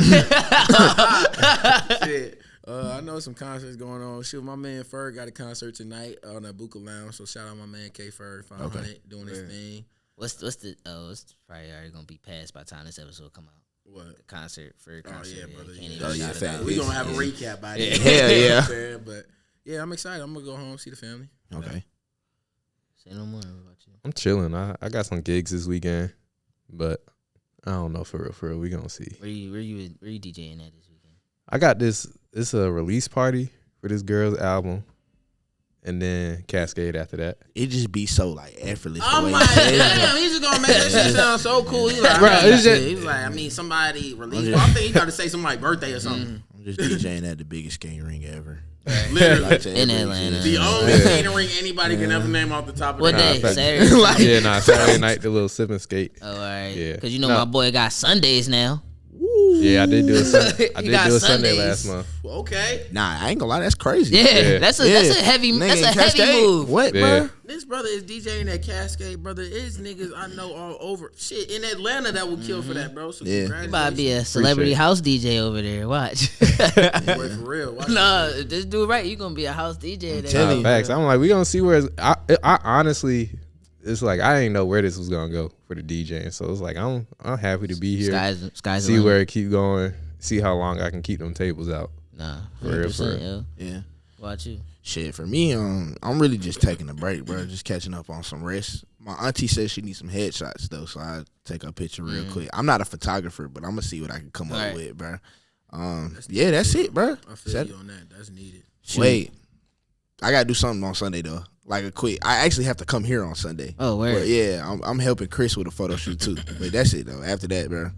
Shit. I know some concerts going on. Shoot, my man Ferg got a concert tonight on the Buka Lounge. So shout out my man K Ferg 500 doing his thing.
What's the it's probably already gonna be passed by the time this episode come out.
What?
The concert for concert.
Yeah, brother.
Can't
Yeah.
even shout it out.
We gonna have a recap by then.
Hell yeah.
You know what I'm saying? But yeah, I'm excited. I'm gonna go home see the family.
Okay.
Say no more. What about you?
I'm chilling. I got some gigs this weekend, but I don't know for real. We gonna see.
Where you DJing at this weekend?
I got this. It's a release party for this girl's album, and then Cascade after that.
It just be so like effortless.
I'm
the way
like,
he says it.
damn, he's just gonna make that shit sound so cool. He's like,
Bro,
I mean,
it's just-
he's like, I mean, somebody released. Well, I think he got to say something like birthday or something.
I'm just DJing at the biggest skating ring ever.
Literally,
Like, to
In
ever
Atlanta.
exist.
the only skating ring anybody can ever name off the top of
What
their
day?
head.
Saturday.
Saturday night, the little sip and skate.
Oh, all right.
Yeah.
Because you know
No.
my boy got Sundays now.
Yeah, I did do a Sunday. I
You
did
got
do a Sunday
Sundays.
last month.
Okay,
Nah, I ain't gonna lie, that's crazy.
Yeah,
Yeah.
that's a heavy
Nigga
that's
in
a heavy
Cascade?
move.
What,
Yeah.
bro?
this brother is DJing at Cascade, brother. It's niggas I know all over. Shit, in Atlanta that will kill for that, bro. So
Yeah.
You about to be
congratulations.
a celebrity
Appreciate it.
house DJ over there. Watch.
Boy, for real. Watch
Nah,
this shit.
if this dude right, you gonna be a house DJ. there.
telling you.
Facts. I'm like, we gonna see where. I honestly, it's like I didn't know where this was gonna go for the DJing. So it's like I'm happy to be here.
Sky's
See
the limit.
where it keep going. See how long I can keep them tables out.
Nah,
For real,
100%,
for
yo.
Yeah.
Watch you.
Shit, for me, I'm really just taking a break, bro. Just catching up on some rest. My auntie says she needs some headshots though, so I take a picture real quick. I'm not a photographer, but I'm gonna see what I can come up
Right.
with, bro. Yeah, that's it, bro.
I feel you on that. That's needed.
Wait, I gotta do something on Sunday though. Like a quick. I actually have to come here on Sunday.
Oh, word.
But yeah, I'm helping Chris with a photo shoot too. But that's it though. After that, bro,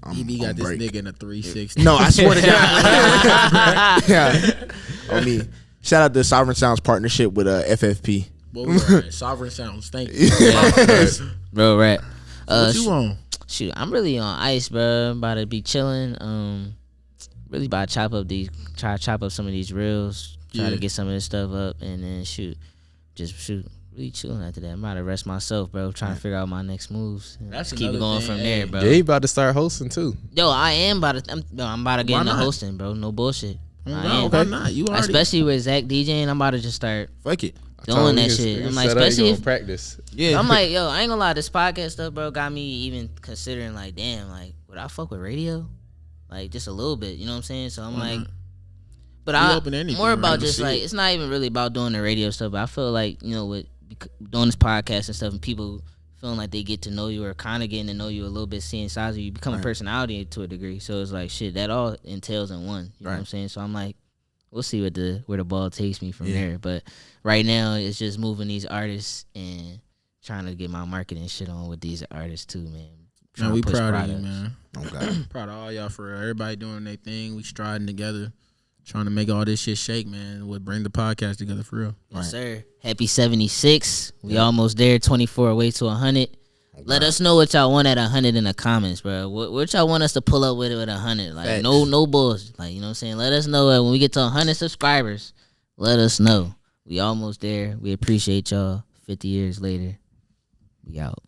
I'm
EB got
on
this
break.
nigga in a 360.
No, I swear to God. Yeah. On me. Shout out to Sovereign Sounds partnership with FFP.
Boy, we are at Sovereign Sounds. Thank you.
Bro, right.
What you on?
Shoot, I'm really on ice, bro. I'm about to be chilling. Really about to chop up some of these reels. Try to
Yeah.
get some of this stuff up, and then shoot, really chilling after that. I'm about to rest myself, bro. Trying to figure out my next moves. And
That's
just keep it
another
going
thing,
from
hey.
there, bro.
Gabe about to start hosting too.
Yo, I am about to. I'm about to get
Why
into
not?
hosting, bro. No bullshit. I
No,
am.
why not? You already.
Especially with Zach DJing, I'm about to just start
Fuck it.
doing that shit. I'm like, especially if
practice.
Yeah.
I'm like, yo, I ain't gonna lie, this podcast stuff, bro, got me even considering like, damn, like, would I fuck with radio? Like, just a little bit, you know what I'm saying? So I'm like, but
We
I
open to anything,
more
right?
about
To
just
see
like,
it.
it's not even really about doing the radio stuff, but I feel like, you know, with doing this podcast and stuff, and people feeling like they get to know you or kind of getting to know you a little bit, seeing sides of you, become a personality to a degree. So it's like, shit, that all entails in one. You know what I'm saying? So I'm like, we'll see where the ball takes me from there. But right now, it's just moving these artists and trying to get my marketing shit on with these artists too, man.
Man,
Trying
we
to push
proud of you,
products.
man.
Okay.
Proud of all y'all for real. Everybody doing their thing. We striding together, trying to make all this shit shake, man. Would bring the podcast together for real.
Yes, sir. Happy 76. We almost there. 24 away to 100. Let us know what y'all want at 100 in the comments, bro. What y'all want us to pull up with 100? Like,
Facts.
no bullshit. Like, you know what I'm saying? Let us know when we get to 100 subscribers. Let us know. We almost there. We appreciate y'all. 50 years later. We out.